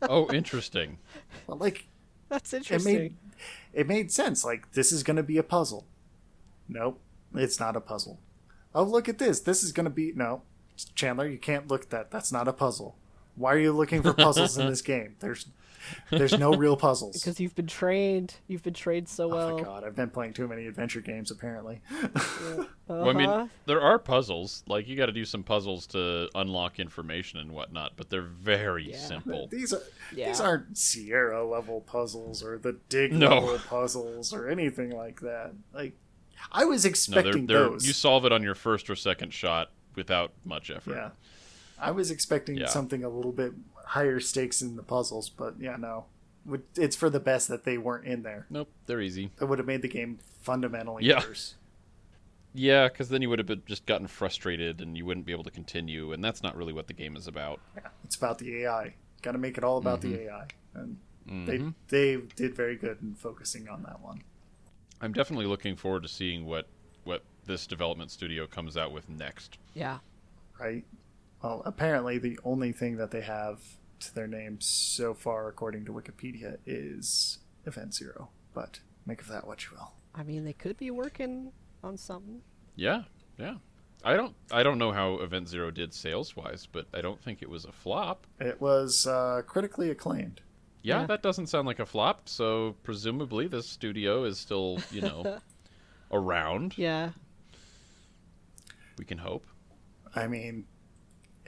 Oh, interesting. But like that's it interesting. made sense. Like this is going to be a puzzle. Nope, it's not a puzzle. Oh, look at this. This is going to be no. Chandler, you can't look at that. That's not a puzzle. Why are you looking for puzzles in this game? There's no real puzzles. Because you've been trained so well. Oh my god, I've been playing too many adventure games apparently. Well, I mean, there are puzzles. Like, you got to do some puzzles to unlock information and whatnot, but they're very Yeah. simple. These Yeah. aren't Sierra level puzzles or the Dig No. level puzzles or anything like that. Like I was No, expecting they're those. you solve it on your first or second shot without much effort. Yeah. I was expecting Yeah. something a little bit higher stakes in the puzzles, but yeah, no. It's for the best that they weren't in there. Nope, they're easy. It would have made the game fundamentally Yeah. worse. Yeah, because then you would have just gotten frustrated and you wouldn't be able to continue, and that's not really what the game is about. It's about the AI. Got to make it all about the AI. And they did very good in focusing on that one. I'm definitely looking forward to seeing what this development studio comes out with next. Yeah. Right? Well, apparently the only thing that they have to their name so far, according to Wikipedia, is Event Zero. But make of that what you will. I mean, they could be working on something. Yeah, yeah. I don't know how Event Zero did sales wise, but I don't think it was a flop. It was critically acclaimed. Yeah, Yeah. that doesn't sound like a flop. So presumably this studio is still, around. Yeah. We can hope. I mean,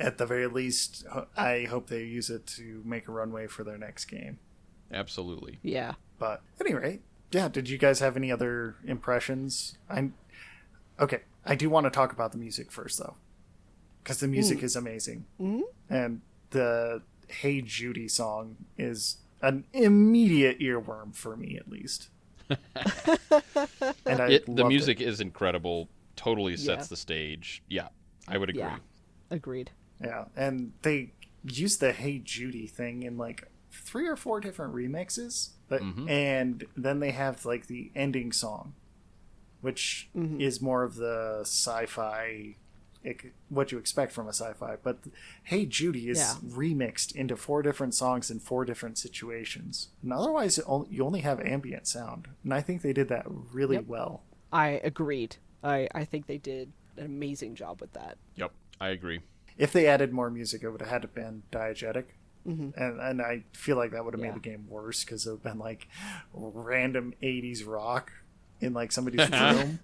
at the very least, I hope they use it to make a runway for their next game. Absolutely. Yeah. But at any rate, yeah, did you guys have any other impressions? Okay, I do want to talk about the music first, though, because the music is amazing. Mm-hmm. And the Hey Judy song is an immediate earworm for me, at least. And The music is incredible, totally sets Yeah. the stage. Yeah, I would agree. Yeah. Agreed. Yeah, and they use the Hey Judy thing in like 3 or 4 different remixes. And then they have like the ending song, which is more of the sci-fi, what you expect from a sci-fi. But Hey Judy is remixed into 4 different songs in 4 different situations. And otherwise, you only have ambient sound. And I think they did that really well. I agreed. I think they did an amazing job with that. Yep, I agree. If they added more music, it would have had to been diegetic. And I feel like that would have made the game worse because it would have been like random 80s rock in like somebody's room,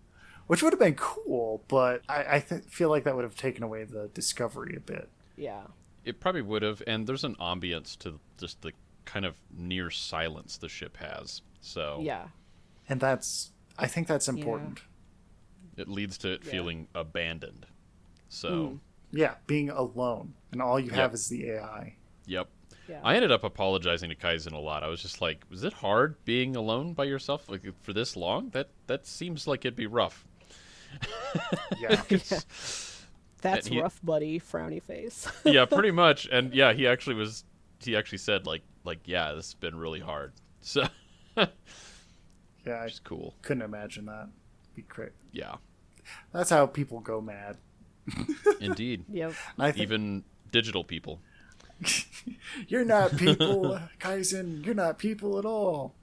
which would have been cool, but I feel like that would have taken away the discovery a bit. Yeah. It probably would have, and there's an ambience to just the kind of near silence the ship has. So Yeah. And I think that's important. it leads to it feeling abandoned. So, Yeah, being alone, and all you have is the AI. yep. Yeah. I ended up apologizing to Kaizen a lot. I was just like, was it hard being alone by yourself like for this long? That seems like it'd be rough. Yeah. That's he- rough, buddy. Frowny face. Yeah, pretty much. And yeah, he actually said like yeah, this has been really hard. So Yeah, I it's cool. couldn't imagine that. Be crazy. Yeah. That's how people go mad. Indeed. Yep. And I think Even digital people. you're not people, Kaizen. You're not people at all.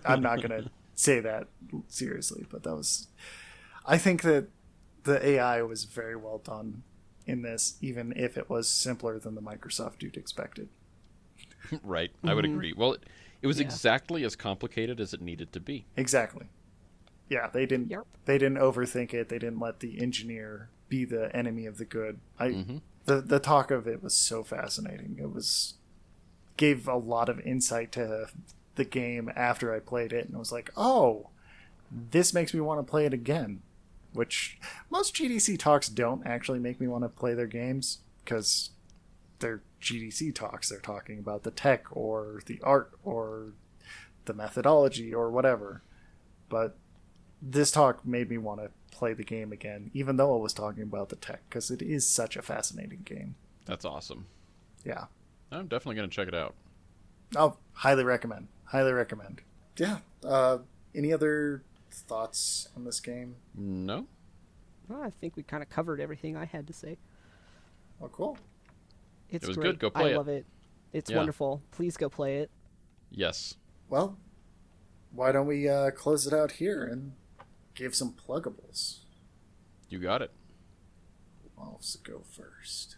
I'm not going to say that seriously, but I think that the AI was very well done in this, even if it was simpler than the Microsoft dude expected. Right. I would agree. Well, it was Yeah. exactly as complicated as it needed to be. Exactly. Yeah, they didn't. Yep. They didn't overthink it. They didn't let the engineer be the enemy of the good. The talk of it was so fascinating. It gave a lot of insight to the game after I played it, and I was like, oh, this makes me want to play it again. Which most GDC talks don't actually make me want to play their games because they're GDC talks. They're talking about the tech or the art or the methodology or whatever. But this talk made me want to play the game again, even though it was talking about the tech, because it is such a fascinating game. That's awesome. Yeah. I'm definitely going to check it out. Oh, highly recommend. Highly recommend. Yeah. Any other thoughts on this game? No? Well, I think we kind of covered everything I had to say. Oh, cool. It's It was great. good. Go play I it. love it. It's Yeah. wonderful. Please go play it. Yes. Well, why don't we close it out here and give some pluggables? You got it. I'll go first.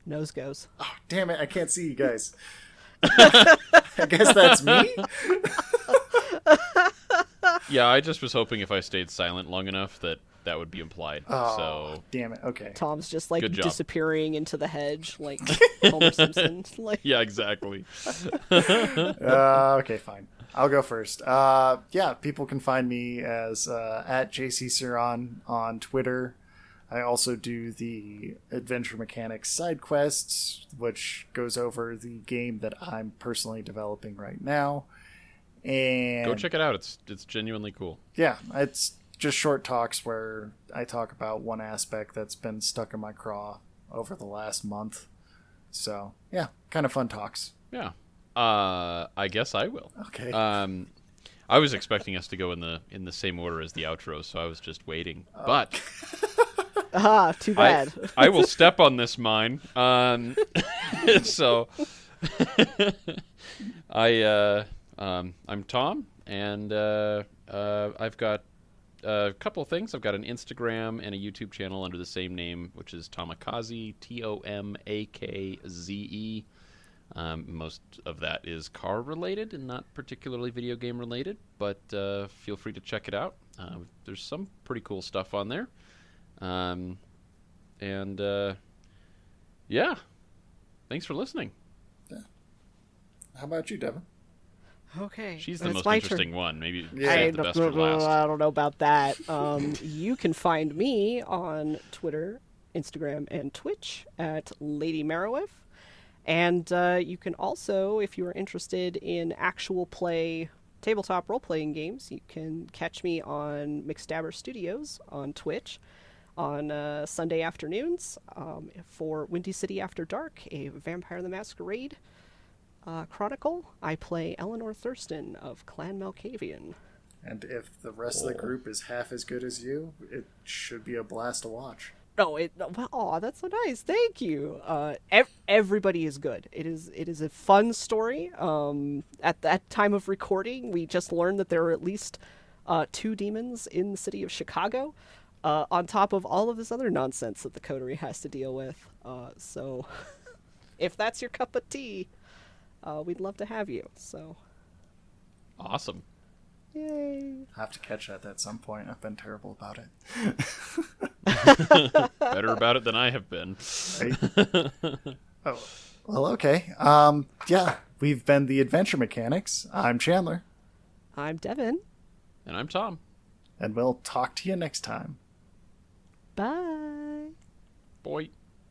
Nose goes. Oh, damn it. I can't see you guys. I guess that's me? Yeah, I just was hoping if I stayed silent long enough that would be implied. Oh, So, damn it. Okay. Tom's just like Good job. disappearing into the hedge, like Homer Simpson. Like, yeah, exactly. Okay, fine. I'll go first. Yeah, people can find me as at JCSuron on Twitter. I also do the Adventure Mechanics side quests, which goes over the game that I'm personally developing right now. And Go check it out. It's genuinely cool. yeah, it's just short talks where I talk about one aspect that's been stuck in my craw over the last month. So yeah, kind of fun talks. Yeah. I guess I will. Okay. I was expecting us to go in the same order as the outro, so I was just waiting. But too bad. I will step on this mine. So I'm Tom, and I've got a couple of things. I've got an Instagram and a YouTube channel under the same name, which is Tomakaze, Tomakze. Most of that is car related and not particularly video game related, but feel free to check it out. There's some pretty cool stuff on there. And yeah, thanks for listening. How about you, Devin? Okay. She's the it's most my interesting turn. one. Maybe Yeah. save the best for last. I don't know about that. You can find me on Twitter, Instagram, and Twitch at Lady Marowith. And you can also, if you are interested in actual play tabletop role-playing games, you can catch me on McStabber Studios on Twitch on Sunday afternoons for Windy City After Dark, a Vampire the Masquerade chronicle. I play Eleanor Thurston of Clan Malkavian. And if the rest of the group is half as good as you, it should be a blast to watch. That's so nice. Thank you. Everybody is good. It is a fun story. At that time of recording, we just learned that there are at least 2 demons in the city of Chicago, on top of all of this other nonsense that the Coterie has to deal with. So, if that's your cup of tea, we'd love to have you. So, Awesome. yay! I have to catch that at some point. I've been terrible about it. Better about it than I have been. Right? Oh, well, okay. Yeah, we've been the Adventure Mechanics. I'm Chandler, I'm Devin. And I'm Tom. and we'll talk to you next time. Bye. Boy.